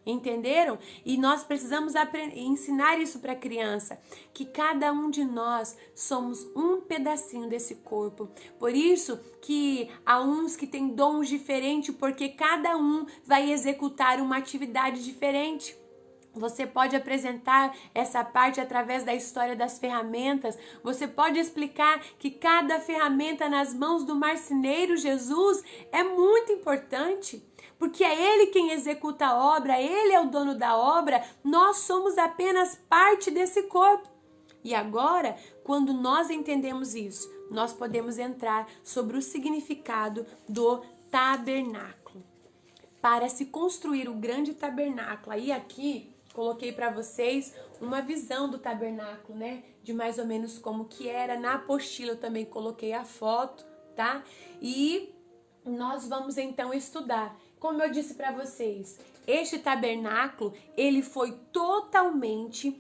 Entenderam? E nós precisamos ensinar isso para a criança, que cada um de nós somos um pedacinho desse corpo. Por isso que há uns que têm dons diferentes, porque cada um vai executar uma atividade diferente. Você pode apresentar essa parte através da história das ferramentas. Você pode explicar que cada ferramenta nas mãos do marceneiro Jesus é muito importante, porque é ele quem executa a obra, ele é o dono da obra, nós somos apenas parte desse corpo. E agora, quando nós entendemos isso, nós podemos entrar sobre o significado do tabernáculo. Para se construir o grande tabernáculo, aí aqui coloquei para vocês uma visão do tabernáculo, né? De mais ou menos como que era. Na apostila eu também coloquei a foto, tá? E nós vamos então estudar. Como eu disse para vocês, este tabernáculo, ele foi totalmente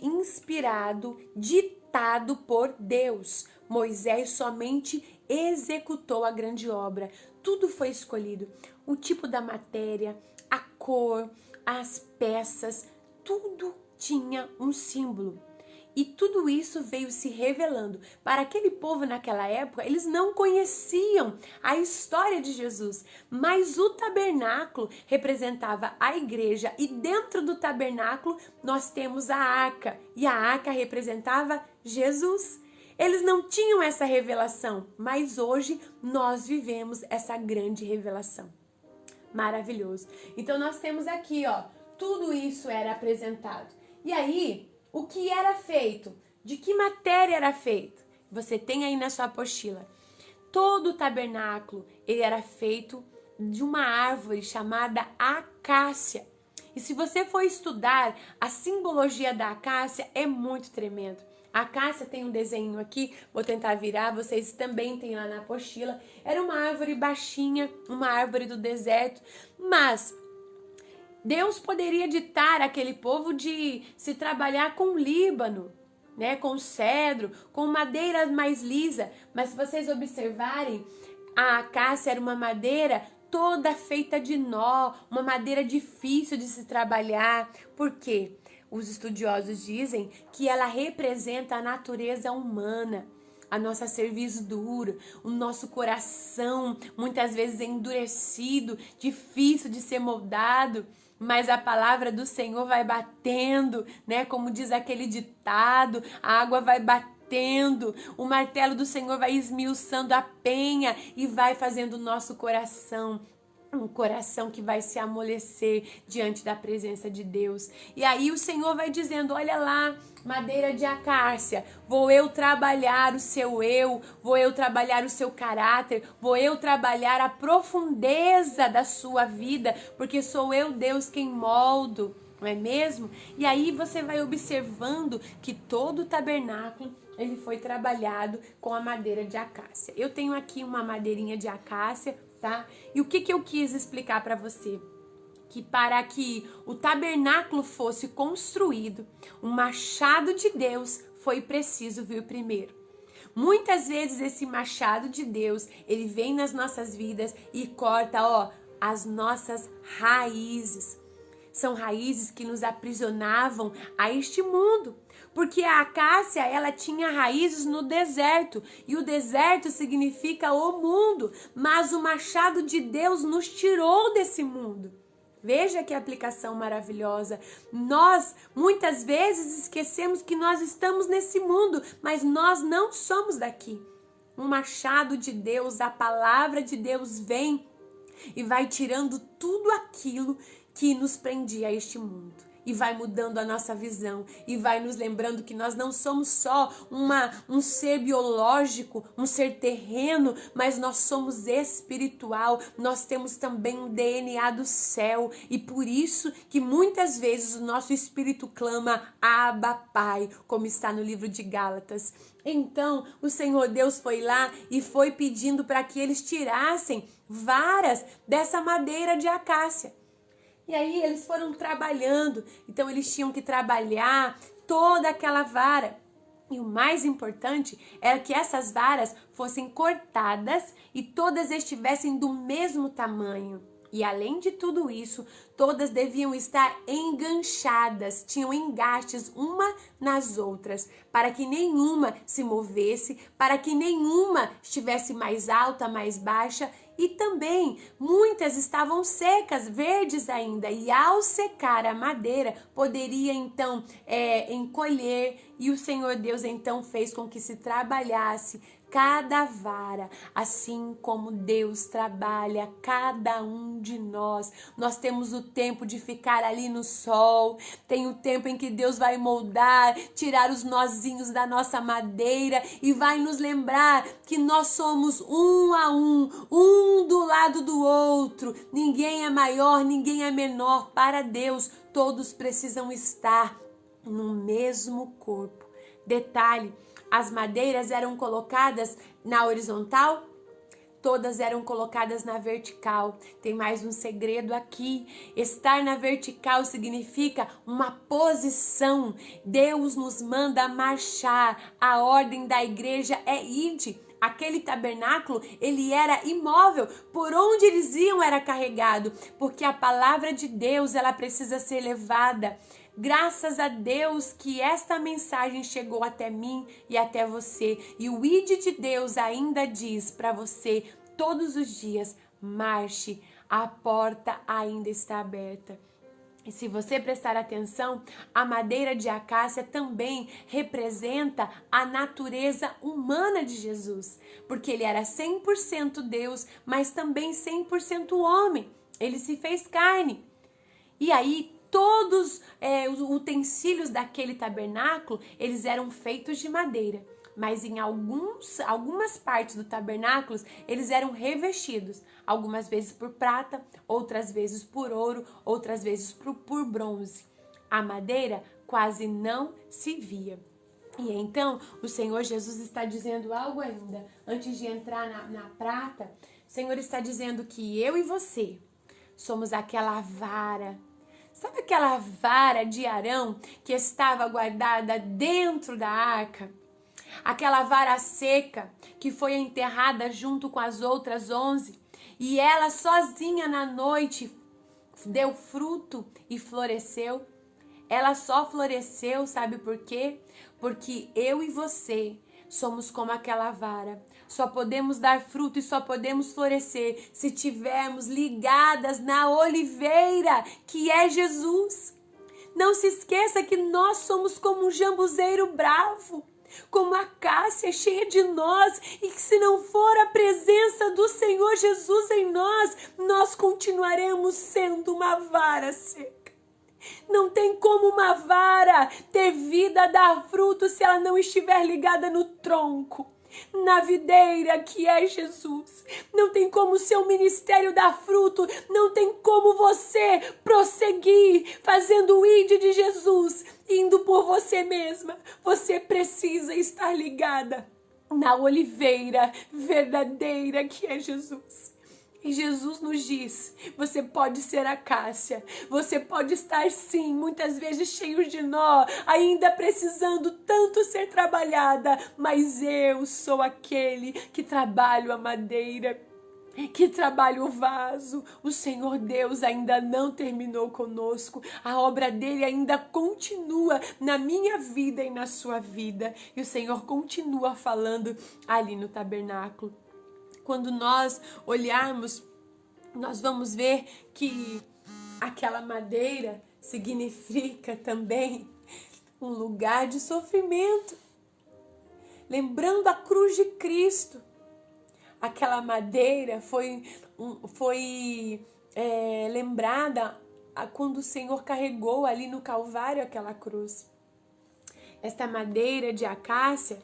inspirado, ditado por Deus. Moisés somente executou a grande obra. Tudo foi escolhido. O tipo da matéria, a cor, as peças, tudo tinha um símbolo. E tudo isso veio se revelando. Para aquele povo naquela época, eles não conheciam a história de Jesus. Mas o tabernáculo representava a igreja. E dentro do tabernáculo nós temos a arca. E a arca representava Jesus. Eles não tinham essa revelação. Mas hoje nós vivemos essa grande revelação. Maravilhoso. Então nós temos aqui, ó, tudo isso era apresentado. E aí, o que era feito? De que matéria era feito? Você tem aí na sua apostila. Todo o tabernáculo, ele era feito de uma árvore chamada acácia. E se você for estudar a simbologia da acácia, é muito tremendo. A acácia tem um desenho aqui, vou tentar virar, vocês também têm lá na apostila. Era uma árvore baixinha, uma árvore do deserto, mas Deus poderia ditar àquele povo de se trabalhar com líbano, né, com cedro, com madeira mais lisa. Mas se vocês observarem, a acácia era uma madeira toda feita de nó, uma madeira difícil de se trabalhar. Por quê? Os estudiosos dizem que ela representa a natureza humana, a nossa cerviz dura, o nosso coração muitas vezes endurecido, difícil de ser moldado, mas a palavra do Senhor vai batendo, né? Como diz aquele ditado, a água vai batendo, o martelo do Senhor vai esmiuçando a penha e vai fazendo o nosso coração um coração que vai se amolecer diante da presença de Deus. E aí o Senhor vai dizendo, olha lá, madeira de acácia, vou eu trabalhar o seu eu, vou eu trabalhar o seu caráter, vou eu trabalhar a profundeza da sua vida, porque sou eu, Deus, quem moldo, não é mesmo? E aí você vai observando que todo o tabernáculo, ele foi trabalhado com a madeira de acácia. Eu tenho aqui uma madeirinha de acácia, tá? E o que eu quis explicar para você? Que para que o tabernáculo fosse construído, o machado de Deus foi preciso vir primeiro. Muitas vezes esse machado de Deus, ele vem nas nossas vidas e corta, ó, as nossas raízes. São raízes que nos aprisionavam a este mundo. Porque a acácia, ela tinha raízes no deserto. E o deserto significa o mundo. Mas o machado de Deus nos tirou desse mundo. Veja que aplicação maravilhosa. Nós, muitas vezes, esquecemos que nós estamos nesse mundo. Mas nós não somos daqui. Um machado de Deus, a palavra de Deus vem e vai tirando tudo aquilo que nos prendia a este mundo. E vai mudando a nossa visão. E vai nos lembrando que nós não somos só um ser biológico, um ser terreno, mas nós somos espiritual. Nós temos também um DNA do céu. E por isso que muitas vezes o nosso espírito clama, Abba, Pai, como está no livro de Gálatas. Então, o Senhor Deus foi lá e foi pedindo para que eles tirassem varas dessa madeira de acácia. E aí eles foram trabalhando, então eles tinham que trabalhar toda aquela vara. E o mais importante era que essas varas fossem cortadas e todas estivessem do mesmo tamanho. E além de tudo isso, todas deviam estar enganchadas, tinham engastes uma nas outras, para que nenhuma se movesse, para que nenhuma estivesse mais alta, mais baixa. E também muitas estavam secas, verdes ainda, e ao secar a madeira poderia então encolher, e o Senhor Deus então fez com que se trabalhasse cada vara, assim como Deus trabalha cada um de nós. Nós temos o tempo de ficar ali no sol, tem o tempo em que Deus vai moldar, tirar os nozinhos da nossa madeira e vai nos lembrar que nós somos um a um do lado do outro. Ninguém é maior, ninguém é menor para Deus. Todos precisam estar no mesmo corpo. Detalhe: as madeiras eram colocadas na horizontal, todas eram colocadas na vertical. Tem mais um segredo aqui. Estar na vertical significa uma posição. Deus nos manda marchar. A ordem da igreja é ide. Aquele tabernáculo, ele era imóvel. Por onde eles iam era carregado, porque a palavra de Deus, ela precisa ser levada. Graças a Deus que esta mensagem chegou até mim e até você. E o ID de Deus ainda diz para você todos os dias: marche, a porta ainda está aberta. E se você prestar atenção, a madeira de acácia também representa a natureza humana de Jesus, porque ele era 100% Deus, mas também 100% homem. Ele se fez carne. E aí, todos os utensílios daquele tabernáculo, eles eram feitos de madeira, mas em algumas partes do tabernáculo, eles eram revestidos, algumas vezes por prata, outras vezes por ouro, outras vezes por bronze. A madeira quase não se via. E então, o Senhor Jesus está dizendo algo ainda, antes de entrar na prata. O Senhor está dizendo que eu e você somos aquela vara. Sabe aquela vara de Arão que estava guardada dentro da arca? Aquela vara seca que foi enterrada junto com as outras 11, e ela sozinha na noite deu fruto e floresceu. Ela só floresceu, sabe por quê? Porque eu e você somos como aquela vara. Só podemos dar fruto e só podemos florescer se tivermos ligadas na oliveira, que é Jesus. Não se esqueça que nós somos como um jambuzeiro bravo, como a acácia cheia de nós, e que se não for a presença do Senhor Jesus em nós, nós continuaremos sendo uma vara seca. Não tem como uma vara ter vida, dar fruto, se ela não estiver ligada no tronco, na videira que é Jesus. Não tem como o seu ministério dar fruto, não tem como você prosseguir fazendo o ID de Jesus, indo por você mesma. Você precisa estar ligada na oliveira verdadeira que é Jesus. E Jesus nos diz: você pode ser acácia, você pode estar sim, muitas vezes cheio de nó, ainda precisando tanto ser trabalhada, mas eu sou aquele que trabalho a madeira, que trabalha o vaso. O Senhor Deus ainda não terminou conosco, a obra dele ainda continua na minha vida e na sua vida, e o Senhor continua falando ali no tabernáculo. Quando nós olharmos, nós vamos ver que aquela madeira significa também um lugar de sofrimento, lembrando a cruz de Cristo. Aquela madeira foi lembrada quando o Senhor carregou ali no Calvário aquela cruz. Esta madeira de acácia,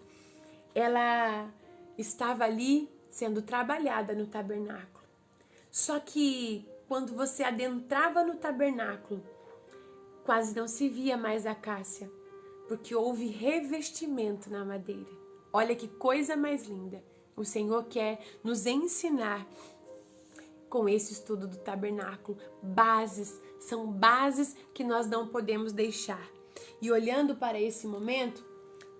ela estava ali sendo trabalhada no tabernáculo. Só que quando você adentrava no tabernáculo, quase não se via mais acácia, porque houve revestimento na madeira. Olha que coisa mais linda. O Senhor quer nos ensinar com esse estudo do tabernáculo. Bases, são bases que nós não podemos deixar. E olhando para esse momento,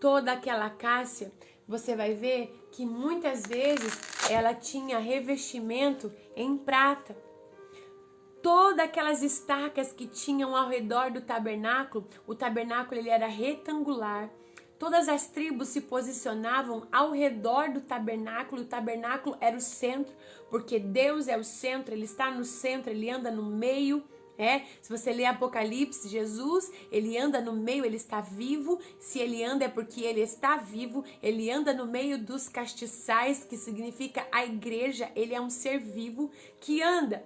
toda aquela cássia, você vai ver que muitas vezes ela tinha revestimento em prata. Todas aquelas estacas que tinham ao redor do tabernáculo, o tabernáculo ele era retangular. Todas as tribos se posicionavam ao redor do tabernáculo, o tabernáculo era o centro, porque Deus é o centro, ele está no centro, ele anda no meio. Se você ler Apocalipse, Jesus, ele anda no meio, ele está vivo. Se ele anda é porque ele está vivo. Ele anda no meio dos castiçais, que significa a igreja. Ele é um ser vivo que anda.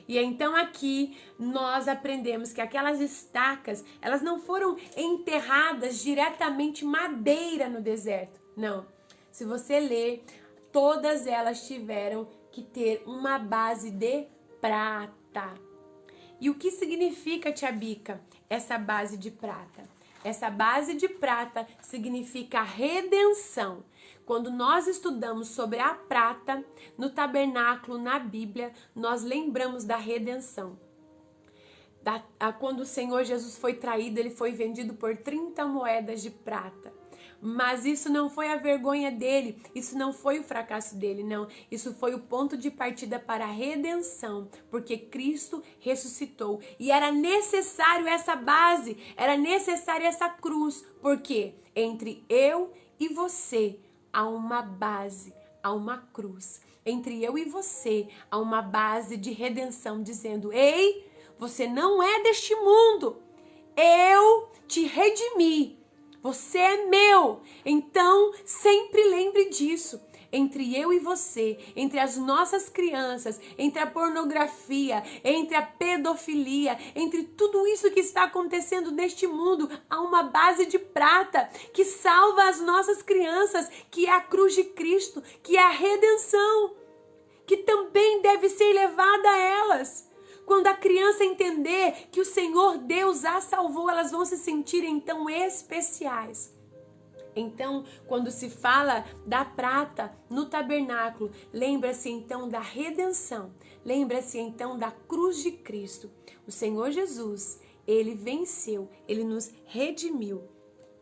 E então aqui nós aprendemos que aquelas estacas, elas não foram enterradas diretamente em madeira no deserto. Não. Se você ler, todas elas tiveram que ter uma base de prata. E o que significa, tia Bica, essa base de prata? Essa base de prata significa redenção. Quando nós estudamos sobre a prata no tabernáculo, na Bíblia, nós lembramos da redenção. Quando o Senhor Jesus foi traído, ele foi vendido por 30 moedas de prata. Mas isso não foi a vergonha dele, isso não foi o fracasso dele, não. Isso foi o ponto de partida para a redenção, porque Cristo ressuscitou. E era necessário essa base, era necessário essa cruz, porque entre eu e você há uma base, há uma cruz. Entre eu e você há uma base de redenção, dizendo: ei, você não é deste mundo, eu te redimi. Você é meu, então sempre lembre disso. Entre eu e você, entre as nossas crianças, entre a pornografia, entre a pedofilia, entre tudo isso que está acontecendo neste mundo, há uma base de prata que salva as nossas crianças, que é a cruz de Cristo, que é a redenção, que também deve ser levada a elas. Quando a criança entender que o Senhor Deus a salvou, elas vão se sentir então especiais. Então, quando se fala da prata no tabernáculo, lembra-se então da redenção, lembra-se então da cruz de Cristo. O Senhor Jesus, ele venceu, ele nos redimiu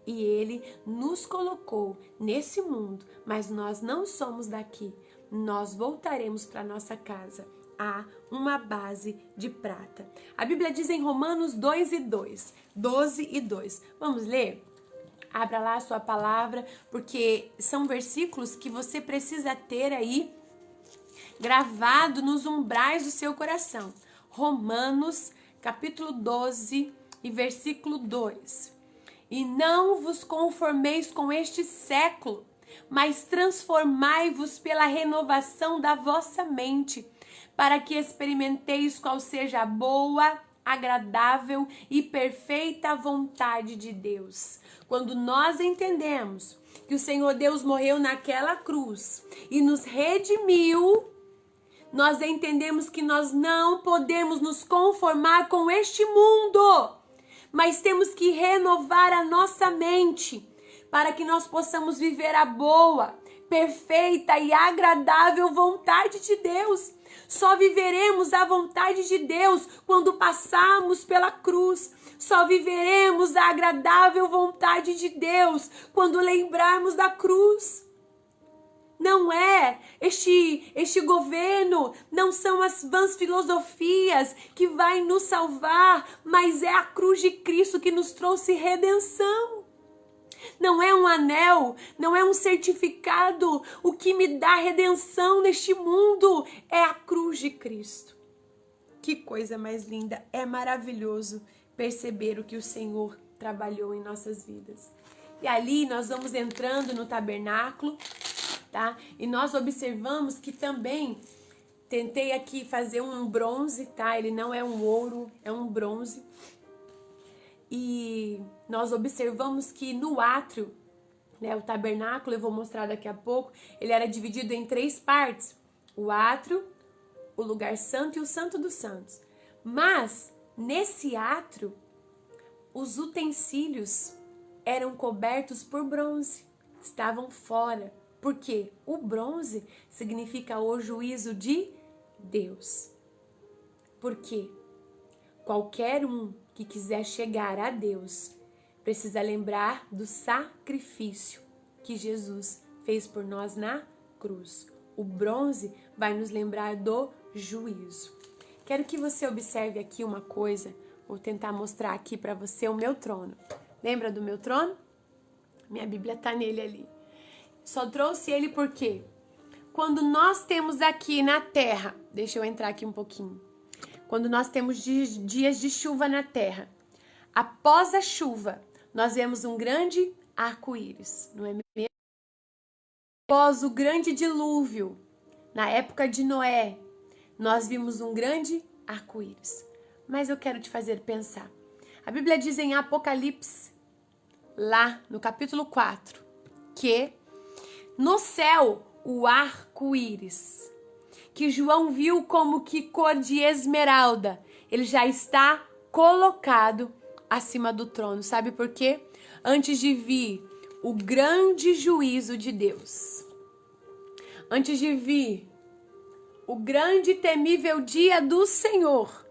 e ele nos colocou nesse mundo, mas nós não somos daqui, nós voltaremos para nossa casa. Há uma base de prata. A Bíblia diz em Romanos 2:2, 12:2. Vamos ler? Abra lá a sua palavra, porque são versículos que você precisa ter aí gravado nos umbrais do seu coração. Romanos, capítulo 12 e versículo 2. E não vos conformeis com este século, mas transformai-vos pela renovação da vossa mente, para que experimenteis qual seja a boa, agradável e perfeita vontade de Deus. Quando nós entendemos que o Senhor Deus morreu naquela cruz e nos redimiu, nós entendemos que nós não podemos nos conformar com este mundo, mas temos que renovar a nossa mente para que nós possamos viver a boa, perfeita e agradável vontade de Deus. Só viveremos a vontade de Deus quando passarmos pela cruz. Só viveremos a agradável vontade de Deus quando lembrarmos da cruz. Não é este governo, não são as vãs filosofias que vai nos salvar, mas é a cruz de Cristo que nos trouxe redenção. Não é um anel, não é um certificado. O que me dá redenção neste mundo é a cruz de Cristo. Que coisa mais linda, é maravilhoso perceber o que o Senhor trabalhou em nossas vidas. E ali nós vamos entrando no tabernáculo, tá? E nós observamos que também, tentei aqui fazer um bronze, tá? Ele não é um ouro, é um bronze. E nós observamos que no átrio, né, o tabernáculo, eu vou mostrar daqui a pouco, ele era dividido em 3 partes. O átrio, o lugar santo e o santo dos santos. Mas, nesse átrio, os utensílios eram cobertos por bronze, estavam fora. Por quê? O bronze significa o juízo de Deus. Por quê? Qualquer um que quiser chegar a Deus precisa lembrar do sacrifício que Jesus fez por nós na cruz. O bronze vai nos lembrar do juízo. Quero que você observe aqui uma coisa. Vou tentar mostrar aqui para você o meu trono. Lembra do meu trono? Minha Bíblia tá nele ali. Só trouxe ele porque quando nós temos aqui na terra, deixa eu entrar aqui um pouquinho. Quando nós temos dias de chuva na terra, após a chuva, nós vemos um grande arco-íris, não é mesmo? Após o grande dilúvio, na época de Noé, nós vimos um grande arco-íris. Mas eu quero te fazer pensar. A Bíblia diz em Apocalipse, lá no capítulo 4, que no céu o arco-íris, que João viu como que cor de esmeralda, ele já está colocado acima do trono. Sabe por quê? Antes de vir o grande juízo de Deus, antes de vir o grande e temível dia do Senhor,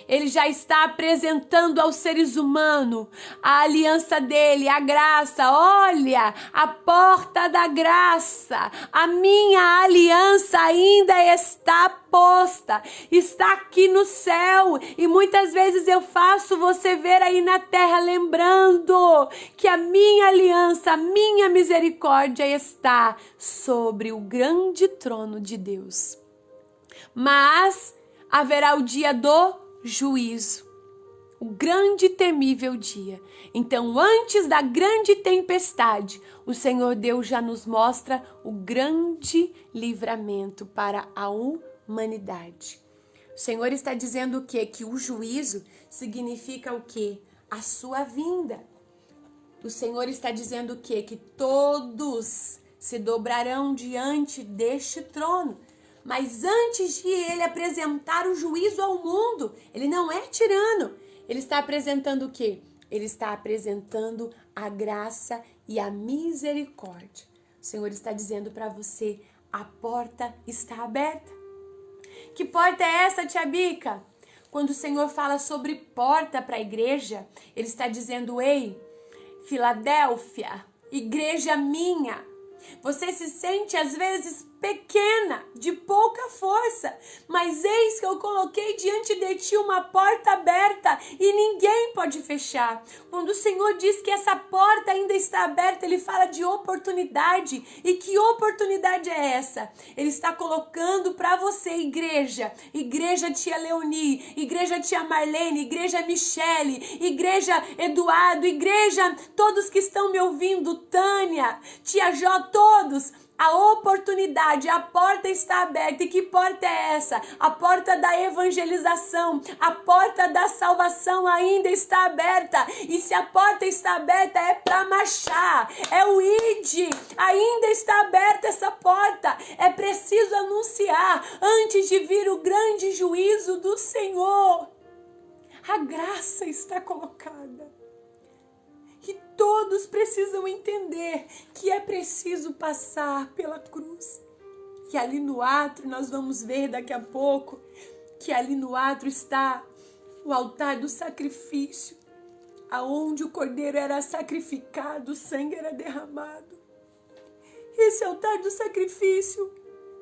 ele já está apresentando aos seres humanos a aliança dele, a graça. Olha, a porta da graça, a minha aliança ainda está posta, está aqui no céu. E muitas vezes eu faço você ver aí na terra, lembrando que a minha aliança, a minha misericórdia está sobre o grande trono de Deus. Mas haverá o dia do juízo, o grande e temível dia. Então, antes da grande tempestade, o Senhor Deus já nos mostra o grande livramento para a humanidade. O Senhor está dizendo o quê? Que o juízo significa o quê? A sua vinda. O Senhor está dizendo o quê? Que todos se dobrarão diante deste trono. Mas antes de ele apresentar o juízo ao mundo, ele não é tirano. Ele está apresentando o quê? Ele está apresentando a graça e a misericórdia. O Senhor está dizendo para você, a porta está aberta. Que porta é essa, tia Bica? Quando o Senhor fala sobre porta para a igreja, ele está dizendo, ei, Filadélfia, igreja minha, você se sente às vezes pequena, de pouca força, mas eis que eu coloquei diante de ti uma porta aberta e ninguém pode fechar. Quando o Senhor diz que essa porta ainda está aberta, ele fala de oportunidade. E que oportunidade é essa? Ele está colocando para você, igreja tia Leoni, igreja tia Marlene, igreja Michele, igreja Eduardo, igreja, todos que estão me ouvindo, Tânia, tia Jó, todos. A oportunidade, a porta está aberta. E que porta é essa? A porta da evangelização, a porta da salvação ainda está aberta. E se a porta está aberta é para marchar, é o ide. Ainda está aberta essa porta. É preciso anunciar antes de vir o grande juízo do Senhor. A graça está colocada. Que todos precisam entender que é preciso passar pela cruz. Que ali no átrio, nós vamos ver daqui a pouco, que ali no átrio está o altar do sacrifício, aonde o cordeiro era sacrificado, o sangue era derramado. Esse altar do sacrifício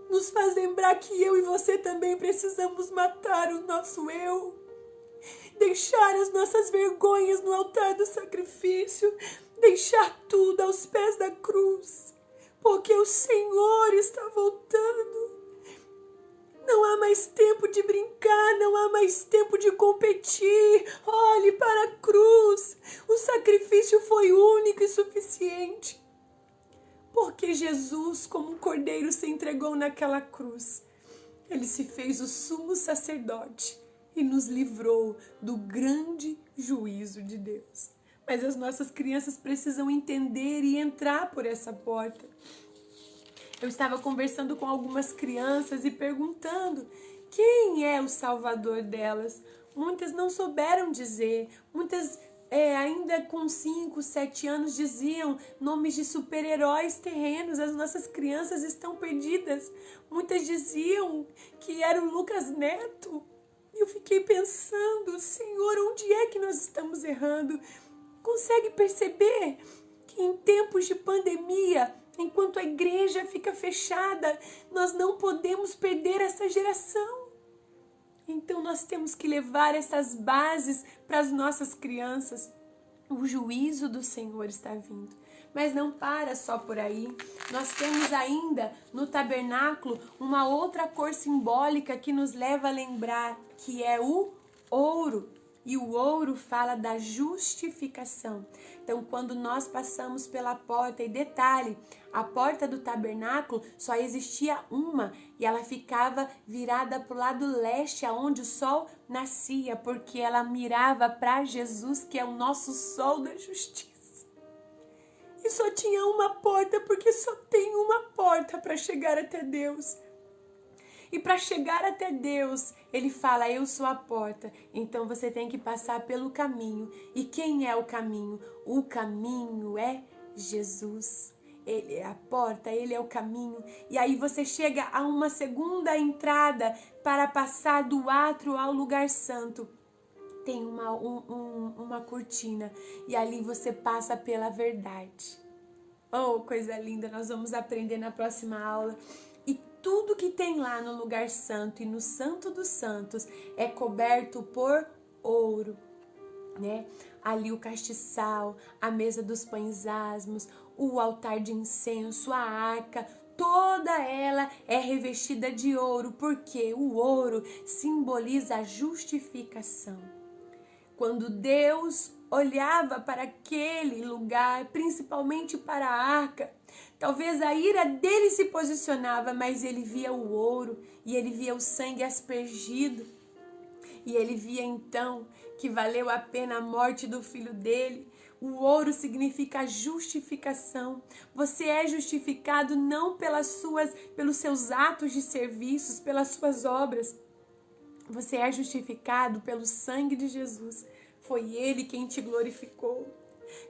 nos faz lembrar que eu e você também precisamos matar o nosso eu. Deixar as nossas vergonhas no altar do sacrifício, deixar tudo aos pés da cruz, porque o Senhor está voltando. Não há mais tempo de brincar, não há mais tempo de competir. Olhe para a cruz, o sacrifício foi único e suficiente, porque Jesus, como um cordeiro, se entregou naquela cruz. Ele se fez o sumo sacerdote e nos livrou do grande juízo de Deus. Mas as nossas crianças precisam entender e entrar por essa porta. Eu estava conversando com algumas crianças e perguntando quem é o Salvador delas. Muitas não souberam dizer, muitas ainda com 5, 7 anos diziam nomes de super-heróis terrenos. As nossas crianças estão perdidas. Muitas diziam que era o Lucas Neto. E eu fiquei pensando, Senhor, onde é que nós estamos errando? Consegue perceber que em tempos de pandemia, enquanto a igreja fica fechada, nós não podemos perder essa geração? Então nós temos que levar essas bases para as nossas crianças. O juízo do Senhor está vindo. Mas não para só por aí. Nós temos ainda no tabernáculo uma outra cor simbólica que nos leva a lembrar, que é o ouro. E o ouro fala da justificação. Então, quando nós passamos pela porta, e detalhe, a porta do tabernáculo só existia uma e ela ficava virada para o lado leste, aonde o sol nascia, porque ela mirava para Jesus, que é o nosso sol da justiça. E só tinha uma porta, porque só tem uma porta para chegar até Deus. E para chegar até Deus, ele fala, eu sou a porta. Então você tem que passar pelo caminho. E quem é o caminho? O caminho é Jesus. Ele é a porta, ele é o caminho. E aí você chega a uma segunda entrada para passar do átrio ao lugar santo. Tem uma cortina e ali você passa pela verdade. Oh, coisa linda, nós vamos aprender na próxima aula. E tudo que tem lá no lugar santo e no Santo dos Santos é coberto por ouro, né? Ali o castiçal, a mesa dos pães asmos, o altar de incenso, a arca, toda ela é revestida de ouro, porque o ouro simboliza a justificação. Quando Deus olhava para aquele lugar, principalmente para a arca, talvez a ira dele se posicionava, mas ele via o ouro e ele via o sangue aspergido. E ele via então que valeu a pena a morte do filho dele. O ouro significa justificação. Você é justificado não pelos seus atos de serviços, pelas suas obras. Você é justificado pelo sangue de Jesus. Foi ele quem te glorificou.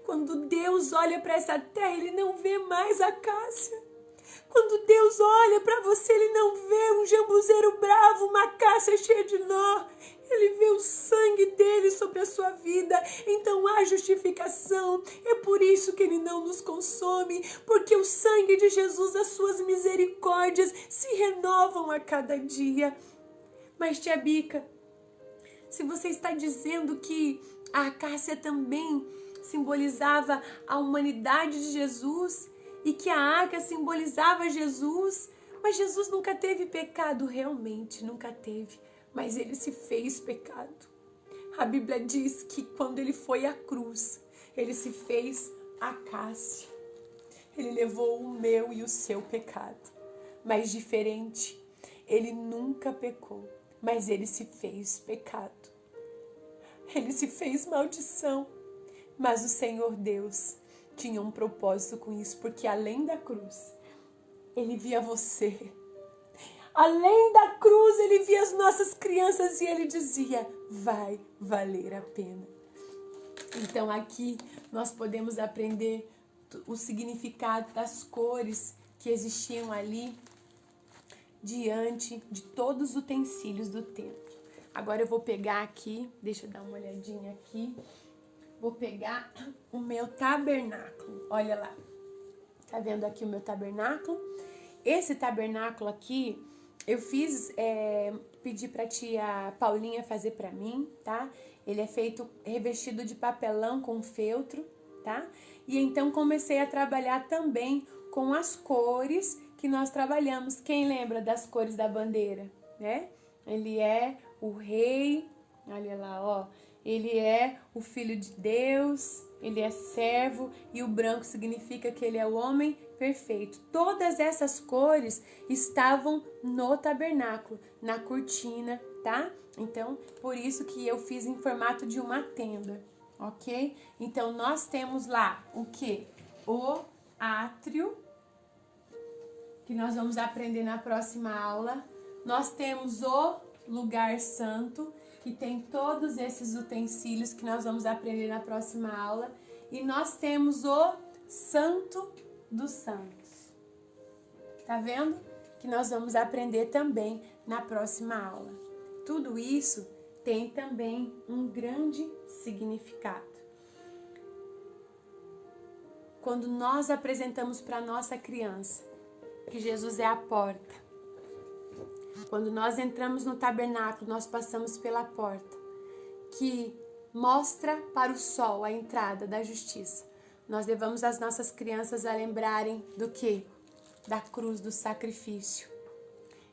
Quando Deus olha para essa terra, ele não vê mais a Cássia. Quando Deus olha para você, ele não vê um jambuzeiro bravo, uma Cássia cheia de nó. Ele vê o sangue dele sobre a sua vida. Então há justificação. É por isso que ele não nos consome. Porque o sangue de Jesus, as suas misericórdias se renovam a cada dia. Mas, tia Bica, se você está dizendo que a Cássia também simbolizava a humanidade de Jesus e que a arca simbolizava Jesus, mas Jesus nunca teve pecado, realmente, nunca teve, mas ele se fez pecado. A Bíblia diz que quando ele foi à cruz, ele se fez a Cássia. Ele levou o meu e o seu pecado, mas diferente, ele nunca pecou. Mas ele se fez pecado. Ele se fez maldição. Mas o Senhor Deus tinha um propósito com isso. Porque além da cruz, ele via você. Além da cruz, ele via as nossas crianças e ele dizia, vai valer a pena. Então aqui nós podemos aprender o significado das cores que existiam ali, diante de todos os utensílios do templo. Agora eu vou pegar aqui, deixa eu dar uma olhadinha aqui. Vou pegar o meu tabernáculo. Olha lá. Tá vendo aqui o meu tabernáculo? Esse tabernáculo aqui, eu pedi pra tia Paulinha fazer pra mim, tá? Ele é feito, revestido de papelão com feltro, tá? E então comecei a trabalhar também com as cores que nós trabalhamos. Quem lembra das cores da bandeira, né? Ele é o rei, olha lá, ó. Ele é o filho de Deus, ele é servo e o branco significa que ele é o homem perfeito. Todas essas cores estavam no tabernáculo, na cortina, tá? Então, por isso que eu fiz em formato de uma tenda, ok? Então, nós temos lá o quê? O átrio, que nós vamos aprender na próxima aula. Nós temos o lugar santo, que tem todos esses utensílios que nós vamos aprender na próxima aula. E nós temos o Santo dos Santos. Tá vendo? Que nós vamos aprender também na próxima aula. Tudo isso tem também um grande significado. quando nós apresentamos para nossa criança que Jesus é a porta. Quando nós entramos no tabernáculo, nós passamos pela porta que mostra para o sol a entrada da justiça. Nós levamos as nossas crianças a lembrarem do quê? Da cruz, do sacrifício.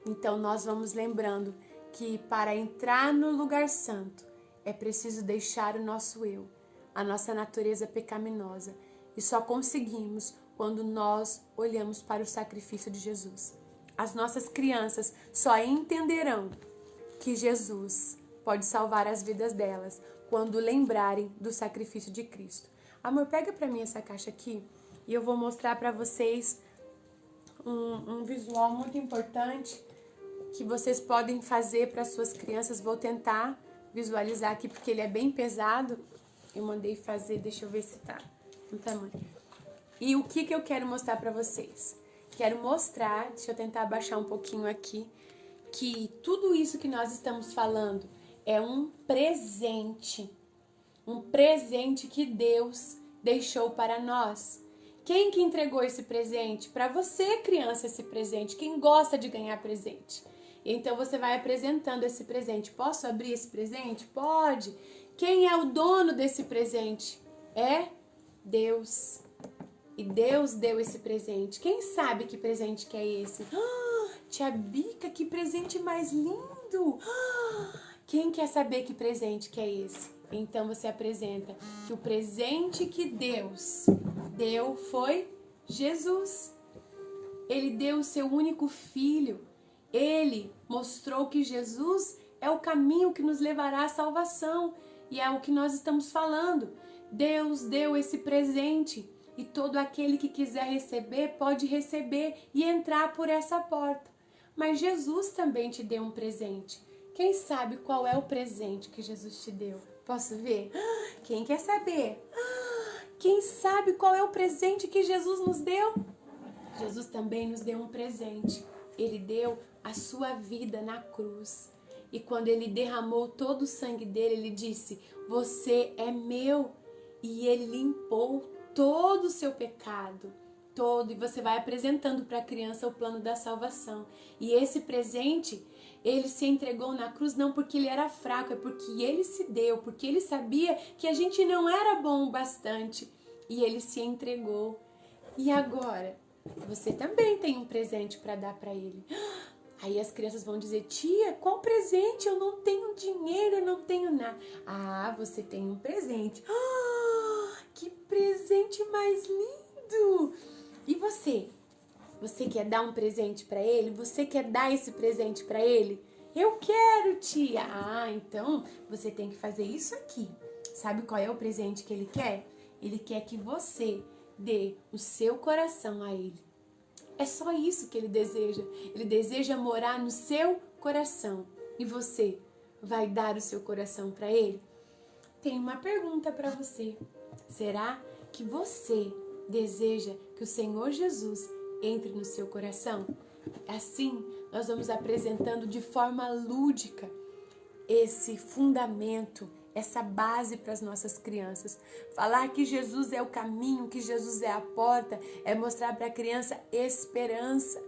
Então nós vamos lembrando que para entrar no lugar santo é preciso deixar o nosso eu, a nossa natureza pecaminosa. E só conseguimos quando nós olhamos para o sacrifício de Jesus. As nossas crianças só entenderão que Jesus pode salvar as vidas delas quando lembrarem do sacrifício de Cristo. Amor, pega para mim essa caixa aqui e eu vou mostrar para vocês um visual muito importante que vocês podem fazer para suas crianças. Vou tentar visualizar aqui porque ele é bem pesado. Eu mandei fazer, deixa eu ver se tá no tamanho. E o que eu quero mostrar para vocês? Quero mostrar, deixa eu tentar abaixar um pouquinho aqui, que tudo isso que nós estamos falando é um presente que Deus deixou para nós. Quem que entregou esse presente? Para você, criança, esse presente. Quem gosta de ganhar presente? Então você vai apresentando esse presente. Posso abrir esse presente? Pode. Quem é o dono desse presente? É Deus. E Deus deu esse presente. Quem sabe que presente que é esse? Tia Bica, que presente mais lindo! Quem quer saber que presente que é esse? Então você apresenta que o presente que Deus deu foi Jesus. Ele deu o seu único filho. Ele mostrou que Jesus é o caminho que nos levará à salvação. E é o que nós estamos falando. Deus deu esse presente. E todo aquele que quiser receber, pode receber e entrar por essa porta. Mas Jesus também te deu um presente. Quem sabe qual é o presente que Jesus te deu? Posso ver? Quem quer saber? Quem sabe qual é o presente que Jesus nos deu? Jesus também nos deu um presente. Ele deu a sua vida na cruz. E quando ele derramou todo o sangue dele, ele disse: você é meu. E ele limpou todo o seu pecado, todo, e você vai apresentando para a criança o plano da salvação. E esse presente, ele se entregou na cruz não porque ele era fraco, é porque ele se deu, porque ele sabia que a gente não era bom o bastante, e ele se entregou. E agora, você também tem um presente para dar para ele. Aí as crianças vão dizer: tia, qual presente? Eu não tenho dinheiro, eu não tenho nada. Ah, você tem um presente. Que presente mais lindo! E você? Você quer dar um presente para ele? Você quer dar esse presente para ele? Eu quero, tia! Ah, então você tem que fazer isso aqui. Sabe qual é o presente que ele quer? Ele quer que você dê o seu coração a ele. É só isso que ele deseja. Ele deseja morar no seu coração. E você vai dar o seu coração para ele? Tem uma pergunta para você. Será que você deseja que o Senhor Jesus entre no seu coração? Assim, nós vamos apresentando de forma lúdica esse fundamento, essa base para as nossas crianças. Falar que Jesus é o caminho, que Jesus é a porta, é mostrar para a criança esperança.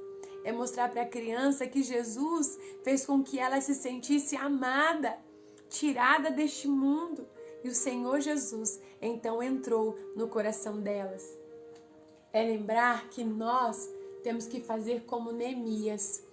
É mostrar para a criança que Jesus fez com que ela se sentisse amada, tirada deste mundo. E o Senhor Jesus, então, entrou no coração delas. É lembrar que nós temos que fazer como Neemias,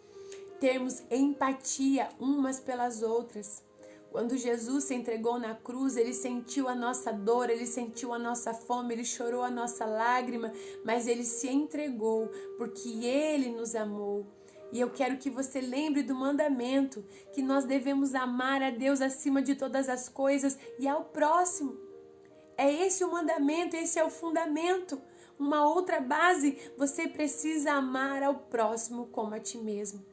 termos empatia umas pelas outras. Quando Jesus se entregou na cruz, ele sentiu a nossa dor, ele sentiu a nossa fome, ele chorou a nossa lágrima, mas ele se entregou porque ele nos amou. E eu quero que você lembre do mandamento, que nós devemos amar a Deus acima de todas as coisas e ao próximo. É esse o mandamento, esse é o fundamento. Uma outra base, você precisa amar ao próximo como a ti mesmo.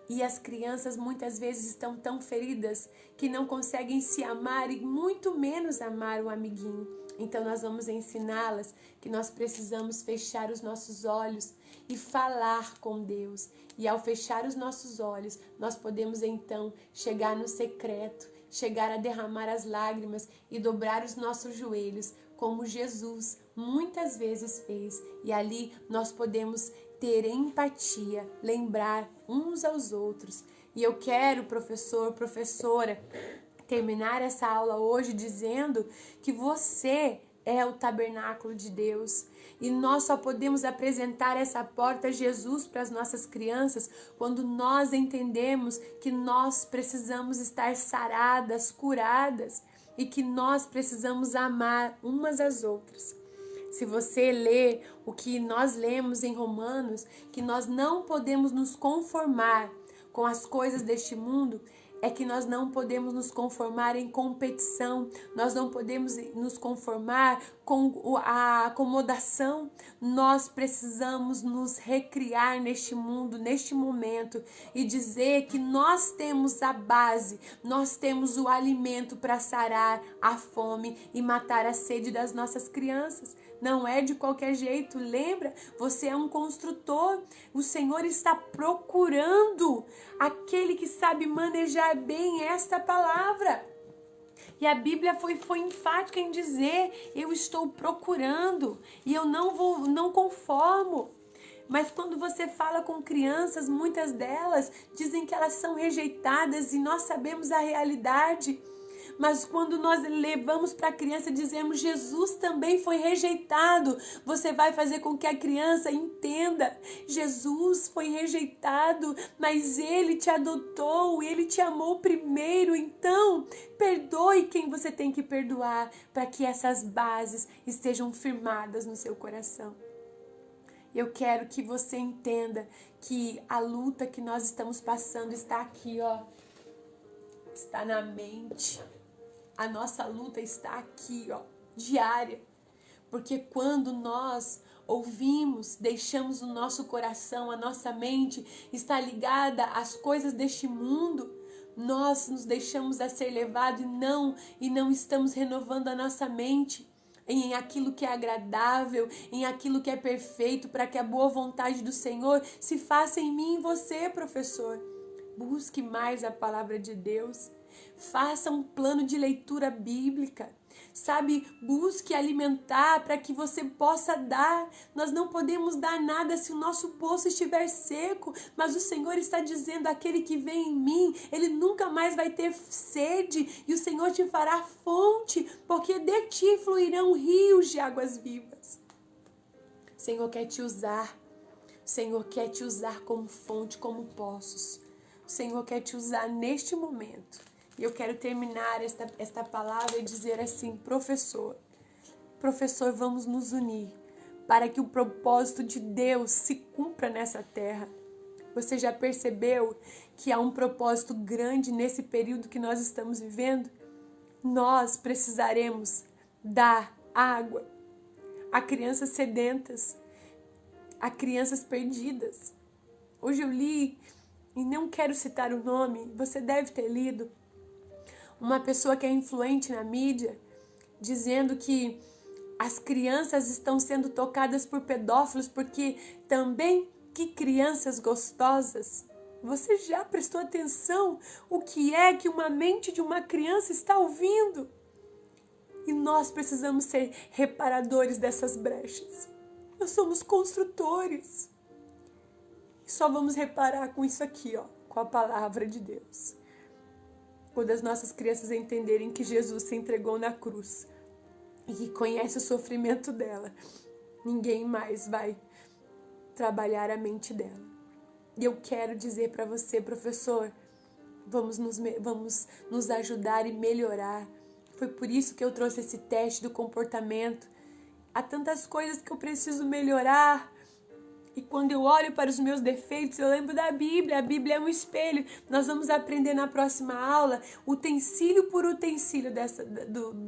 E as crianças muitas vezes estão tão feridas que não conseguem se amar e muito menos amar o amiguinho. Então nós vamos ensiná-las que nós precisamos fechar os nossos olhos e falar com Deus. E ao fechar os nossos olhos, nós podemos então chegar no secreto, chegar a derramar as lágrimas e dobrar os nossos joelhos como Jesus muitas vezes fez. E ali nós podemos ter empatia, lembrar uns aos outros. E eu quero, professor, professora, terminar essa aula hoje dizendo que você é o tabernáculo de Deus. E nós só podemos apresentar essa porta a Jesus para as nossas crianças quando nós entendemos que nós precisamos estar saradas, curadas e que nós precisamos amar umas às outras. Se você lê o que nós lemos em Romanos, que nós não podemos nos conformar com as coisas deste mundo, é que nós não podemos nos conformar em competição, nós não podemos nos conformar com a acomodação, nós precisamos nos recriar neste mundo, neste momento e dizer que nós temos a base, nós temos o alimento para sarar a fome e matar a sede das nossas crianças. Não é de qualquer jeito, lembra? Você é um construtor, o Senhor está procurando aquele que sabe manejar bem esta palavra. E a Bíblia foi enfática em dizer, eu estou procurando e eu não conformo. Mas quando você fala com crianças, muitas delas dizem que elas são rejeitadas e nós sabemos a realidade. Mas quando nós levamos para a criança e dizemos Jesus também foi rejeitado, você vai fazer com que a criança entenda. Jesus foi rejeitado, mas Ele te adotou, Ele te amou primeiro. Então, perdoe quem você tem que perdoar para que essas bases estejam firmadas no seu coração. Eu quero que você entenda que a luta que nós estamos passando está aqui, ó. Está na mente. A nossa luta está aqui, ó, diária. Porque quando nós ouvimos, deixamos o nosso coração, a nossa mente está ligada às coisas deste mundo, nós nos deixamos a ser levados e não estamos renovando a nossa mente em aquilo que é agradável, em aquilo que é perfeito, para que a boa vontade do Senhor se faça em mim e em você, professor. Busque mais a palavra de Deus. Faça um plano de leitura bíblica, sabe? Busque alimentar para que você possa dar. Nós não podemos dar nada se o nosso poço estiver seco, mas o Senhor está dizendo, aquele que vem em mim, ele nunca mais vai ter sede e o Senhor te fará fonte, porque de ti fluirão rios de águas vivas. O Senhor quer te usar, o Senhor quer te usar como fonte, como poços. O Senhor quer te usar neste momento. E eu quero terminar esta palavra e dizer assim, professor, vamos nos unir para que o propósito de Deus se cumpra nessa terra. Você já percebeu que há um propósito grande nesse período que nós estamos vivendo? Nós precisaremos dar água a crianças sedentas, a crianças perdidas. Hoje eu li, e não quero citar o nome, você deve ter lido, uma pessoa que é influente na mídia, dizendo que as crianças estão sendo tocadas por pedófilos porque também que crianças gostosas. Você já prestou atenção o que é que uma mente de uma criança está ouvindo? E nós precisamos ser reparadores dessas brechas. Nós somos construtores. E só vamos reparar com isso aqui, ó, com a palavra de Deus. Quando as nossas crianças entenderem que Jesus se entregou na cruz e que conhece o sofrimento dela, ninguém mais vai trabalhar a mente dela. E eu quero dizer para você, professor, vamos nos ajudar e melhorar. Foi por isso que eu trouxe esse teste do comportamento. Há tantas coisas que eu preciso melhorar. E quando eu olho para os meus defeitos, eu lembro da Bíblia. A Bíblia é um espelho. Nós vamos aprender na próxima aula, utensílio por utensílio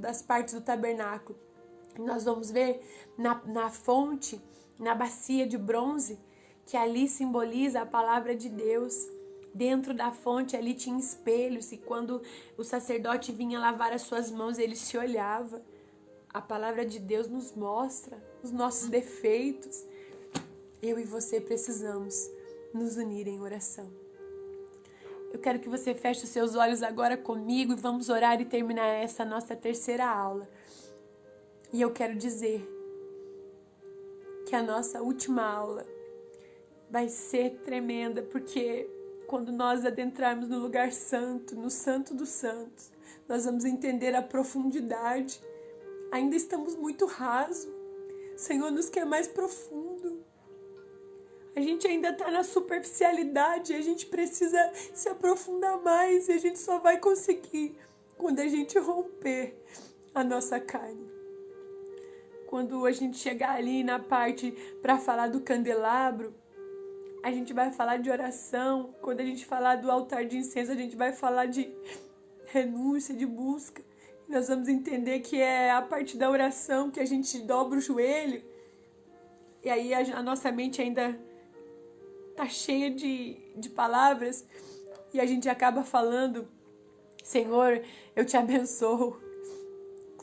das partes do tabernáculo. Nós vamos ver na fonte, na bacia de bronze, que ali simboliza a palavra de Deus. Dentro da fonte ali tinha espelhos, e quando o sacerdote vinha lavar as suas mãos, ele se olhava. A palavra de Deus nos mostra os nossos defeitos. Eu e você precisamos nos unir em oração. Eu quero que você feche os seus olhos agora comigo e vamos orar e terminar essa nossa terceira aula. E eu quero dizer que a nossa última aula vai ser tremenda, porque quando nós adentrarmos no lugar santo, no Santo dos Santos, nós vamos entender a profundidade. Ainda estamos muito raso. O Senhor nos quer mais profundo. A gente ainda está na superficialidade, a gente precisa se aprofundar mais, e a gente só vai conseguir quando a gente romper a nossa carne. Quando a gente chegar ali na parte para falar do candelabro, a gente vai falar de oração. Quando a gente falar do altar de incenso, a gente vai falar de renúncia, de busca. Nós vamos entender que é a parte da oração que a gente dobra o joelho. E aí a nossa mente ainda tá cheia de palavras. E a gente acaba falando: Senhor, eu te abençoo.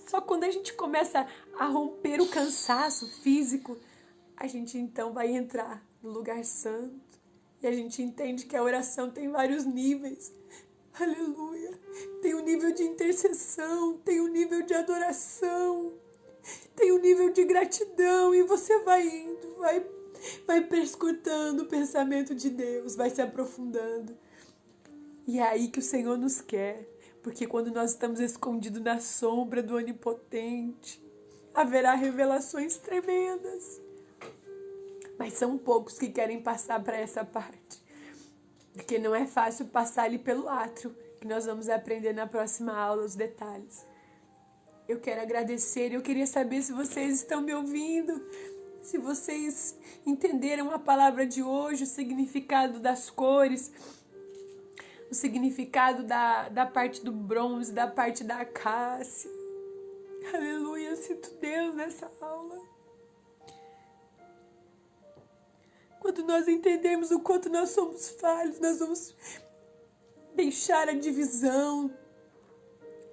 Só quando a gente começa a romper o cansaço físico, a gente então vai entrar no lugar santo. E a gente entende que a oração tem vários níveis. Aleluia. Tem um nível de intercessão, tem um nível de adoração, tem um nível de gratidão. E você vai indo, vai perscrutando o pensamento de Deus, vai se aprofundando. E é aí que o Senhor nos quer. Porque quando nós estamos escondidos na sombra do Onipotente, haverá revelações tremendas. Mas são poucos que querem passar para essa parte. Porque não é fácil passar ali pelo átrio, que nós vamos aprender na próxima aula os detalhes. Eu quero agradecer, eu queria saber se vocês estão me ouvindo, se vocês entenderam a palavra de hoje, o significado das cores, o significado da parte do bronze, da parte da acácia. Aleluia, eu sinto Deus nessa aula. Quando nós entendermos o quanto nós somos falhos, nós vamos deixar a divisão,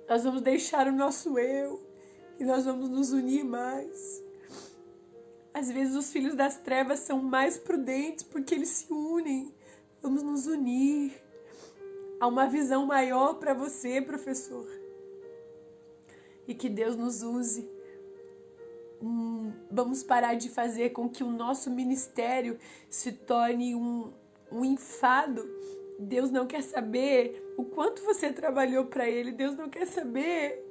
nós vamos deixar o nosso eu e nós vamos nos unir mais. Às vezes os filhos das trevas são mais prudentes porque eles se unem. Vamos nos unir. Há uma visão maior para você, professor. E que Deus nos use. Vamos parar de fazer com que o nosso ministério se torne um enfado. Deus não quer saber o quanto você trabalhou para Ele. Deus não quer saber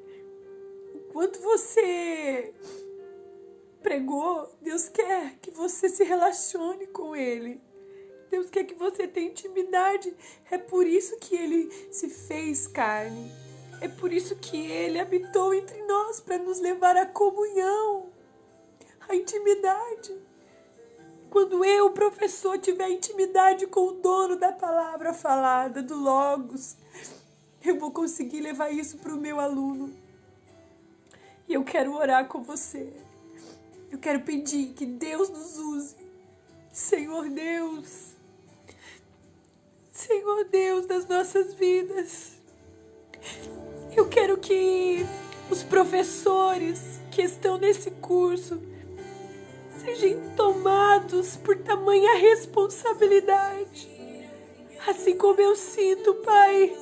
o quanto você pregou. Deus quer que você se relacione com Ele. Deus quer que você tenha intimidade. É por isso que Ele se fez carne. É por isso que Ele habitou entre nós, para nos levar à comunhão, à intimidade. Quando eu, professor, tiver intimidade com o dono da palavra falada, do Logos, eu vou conseguir levar isso para o meu aluno. E eu quero orar com você. Eu quero pedir que Deus nos use. Senhor Deus das nossas vidas. Eu quero que os professores que estão nesse curso sejam tomados por tamanha responsabilidade. Assim como eu sinto, Pai,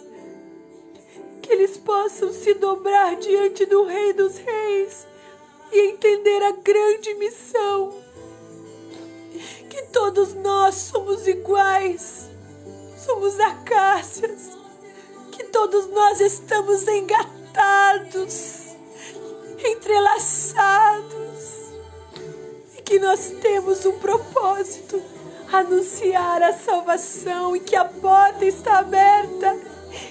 que eles possam se dobrar diante do Rei dos Reis e entender a grande missão. Que todos nós somos iguais. Somos acácias, que todos nós estamos engatados, entrelaçados, e que nós temos um propósito, anunciar a salvação, e que a porta está aberta,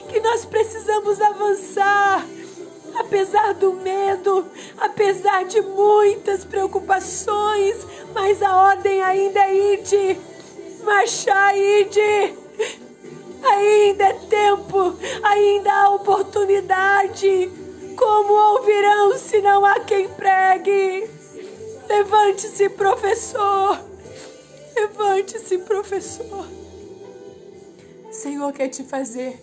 que nós precisamos avançar, apesar do medo, apesar de muitas preocupações, mas a ordem ainda é ide, marchar, ide. Ainda é tempo, ainda há oportunidade. Como ouvirão se não há quem pregue? Levante-se, professor. Levante-se, professor. O Senhor quer te fazer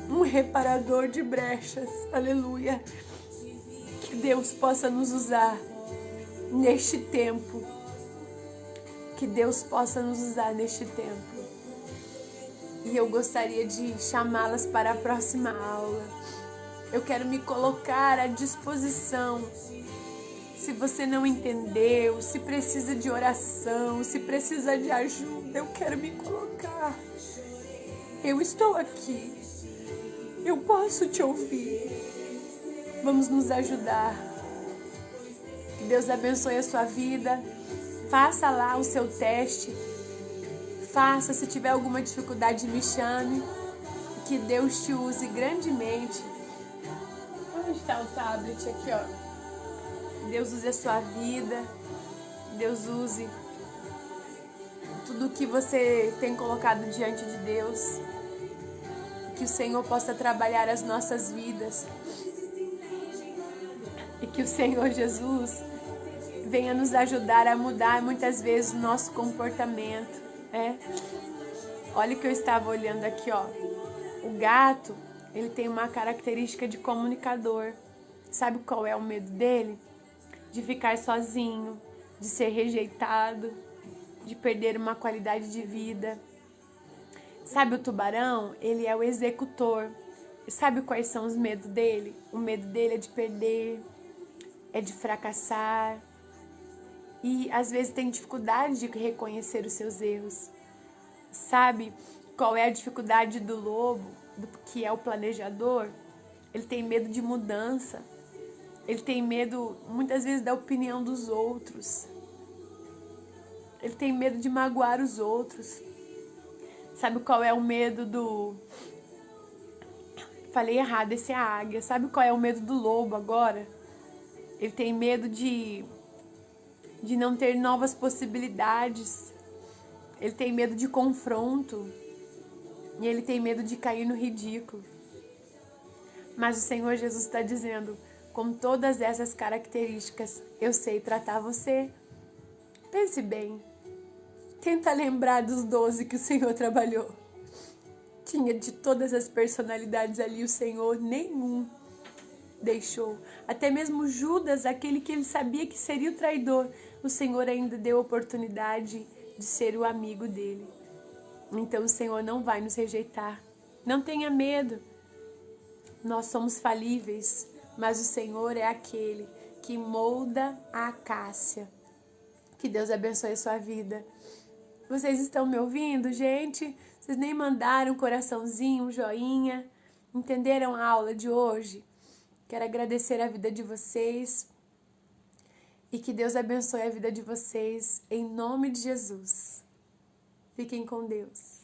um reparador de brechas. Aleluia. Que Deus possa nos usar neste tempo. Que Deus possa nos usar neste tempo. E eu gostaria de chamá-las para a próxima aula. Eu quero me colocar à disposição Se você não entendeu, se precisa de oração, se precisa de ajuda, eu quero me colocar. Eu estou aqui. Eu posso te ouvir. Vamos nos ajudar. Que Deus abençoe a sua vida. Faça lá o seu teste. Faça, se tiver alguma dificuldade, me chame. Que Deus te use grandemente. Onde está o tablet? Aqui, ó. Deus use a sua vida. Deus use tudo que você tem colocado diante de Deus. Que o Senhor possa trabalhar as nossas vidas. E que o Senhor Jesus venha nos ajudar a mudar muitas vezes o nosso comportamento. Olha o que eu estava olhando aqui, ó. O gato, ele tem uma característica de comunicador. Sabe qual é o medo dele? De ficar sozinho, de ser rejeitado, de perder uma qualidade de vida. Sabe o tubarão? Ele é o executor. E sabe quais são os medos dele? O medo dele é de perder, é de fracassar. E às vezes tem dificuldade de reconhecer os seus erros. Sabe qual é a dificuldade do lobo, que é o planejador? Ele tem medo de mudança. Ele tem medo, muitas vezes, da opinião dos outros. Ele tem medo de magoar os outros. Sabe qual é o medo do... Falei errado, esse é a águia. Sabe qual é o medo do lobo agora? Ele tem medo de não ter novas possibilidades. Ele tem medo de confronto. E ele tem medo de cair no ridículo. Mas o Senhor Jesus está dizendo, com todas essas características, eu sei tratar você. Pense bem. Tenta lembrar dos 12 que o Senhor trabalhou. Tinha de todas as personalidades ali, o Senhor nenhum deixou. Até mesmo Judas, aquele que ele sabia que seria o traidor, o Senhor ainda deu oportunidade de ser o amigo dele. Então o Senhor não vai nos rejeitar. Não tenha medo. Nós somos falíveis, mas o Senhor é aquele que molda a acácia. Que Deus abençoe a sua vida. Vocês estão me ouvindo, gente? Vocês nem mandaram um coraçãozinho, um joinha. Entenderam a aula de hoje? Quero agradecer a vida de vocês. E que Deus abençoe a vida de vocês, em nome de Jesus. Fiquem com Deus.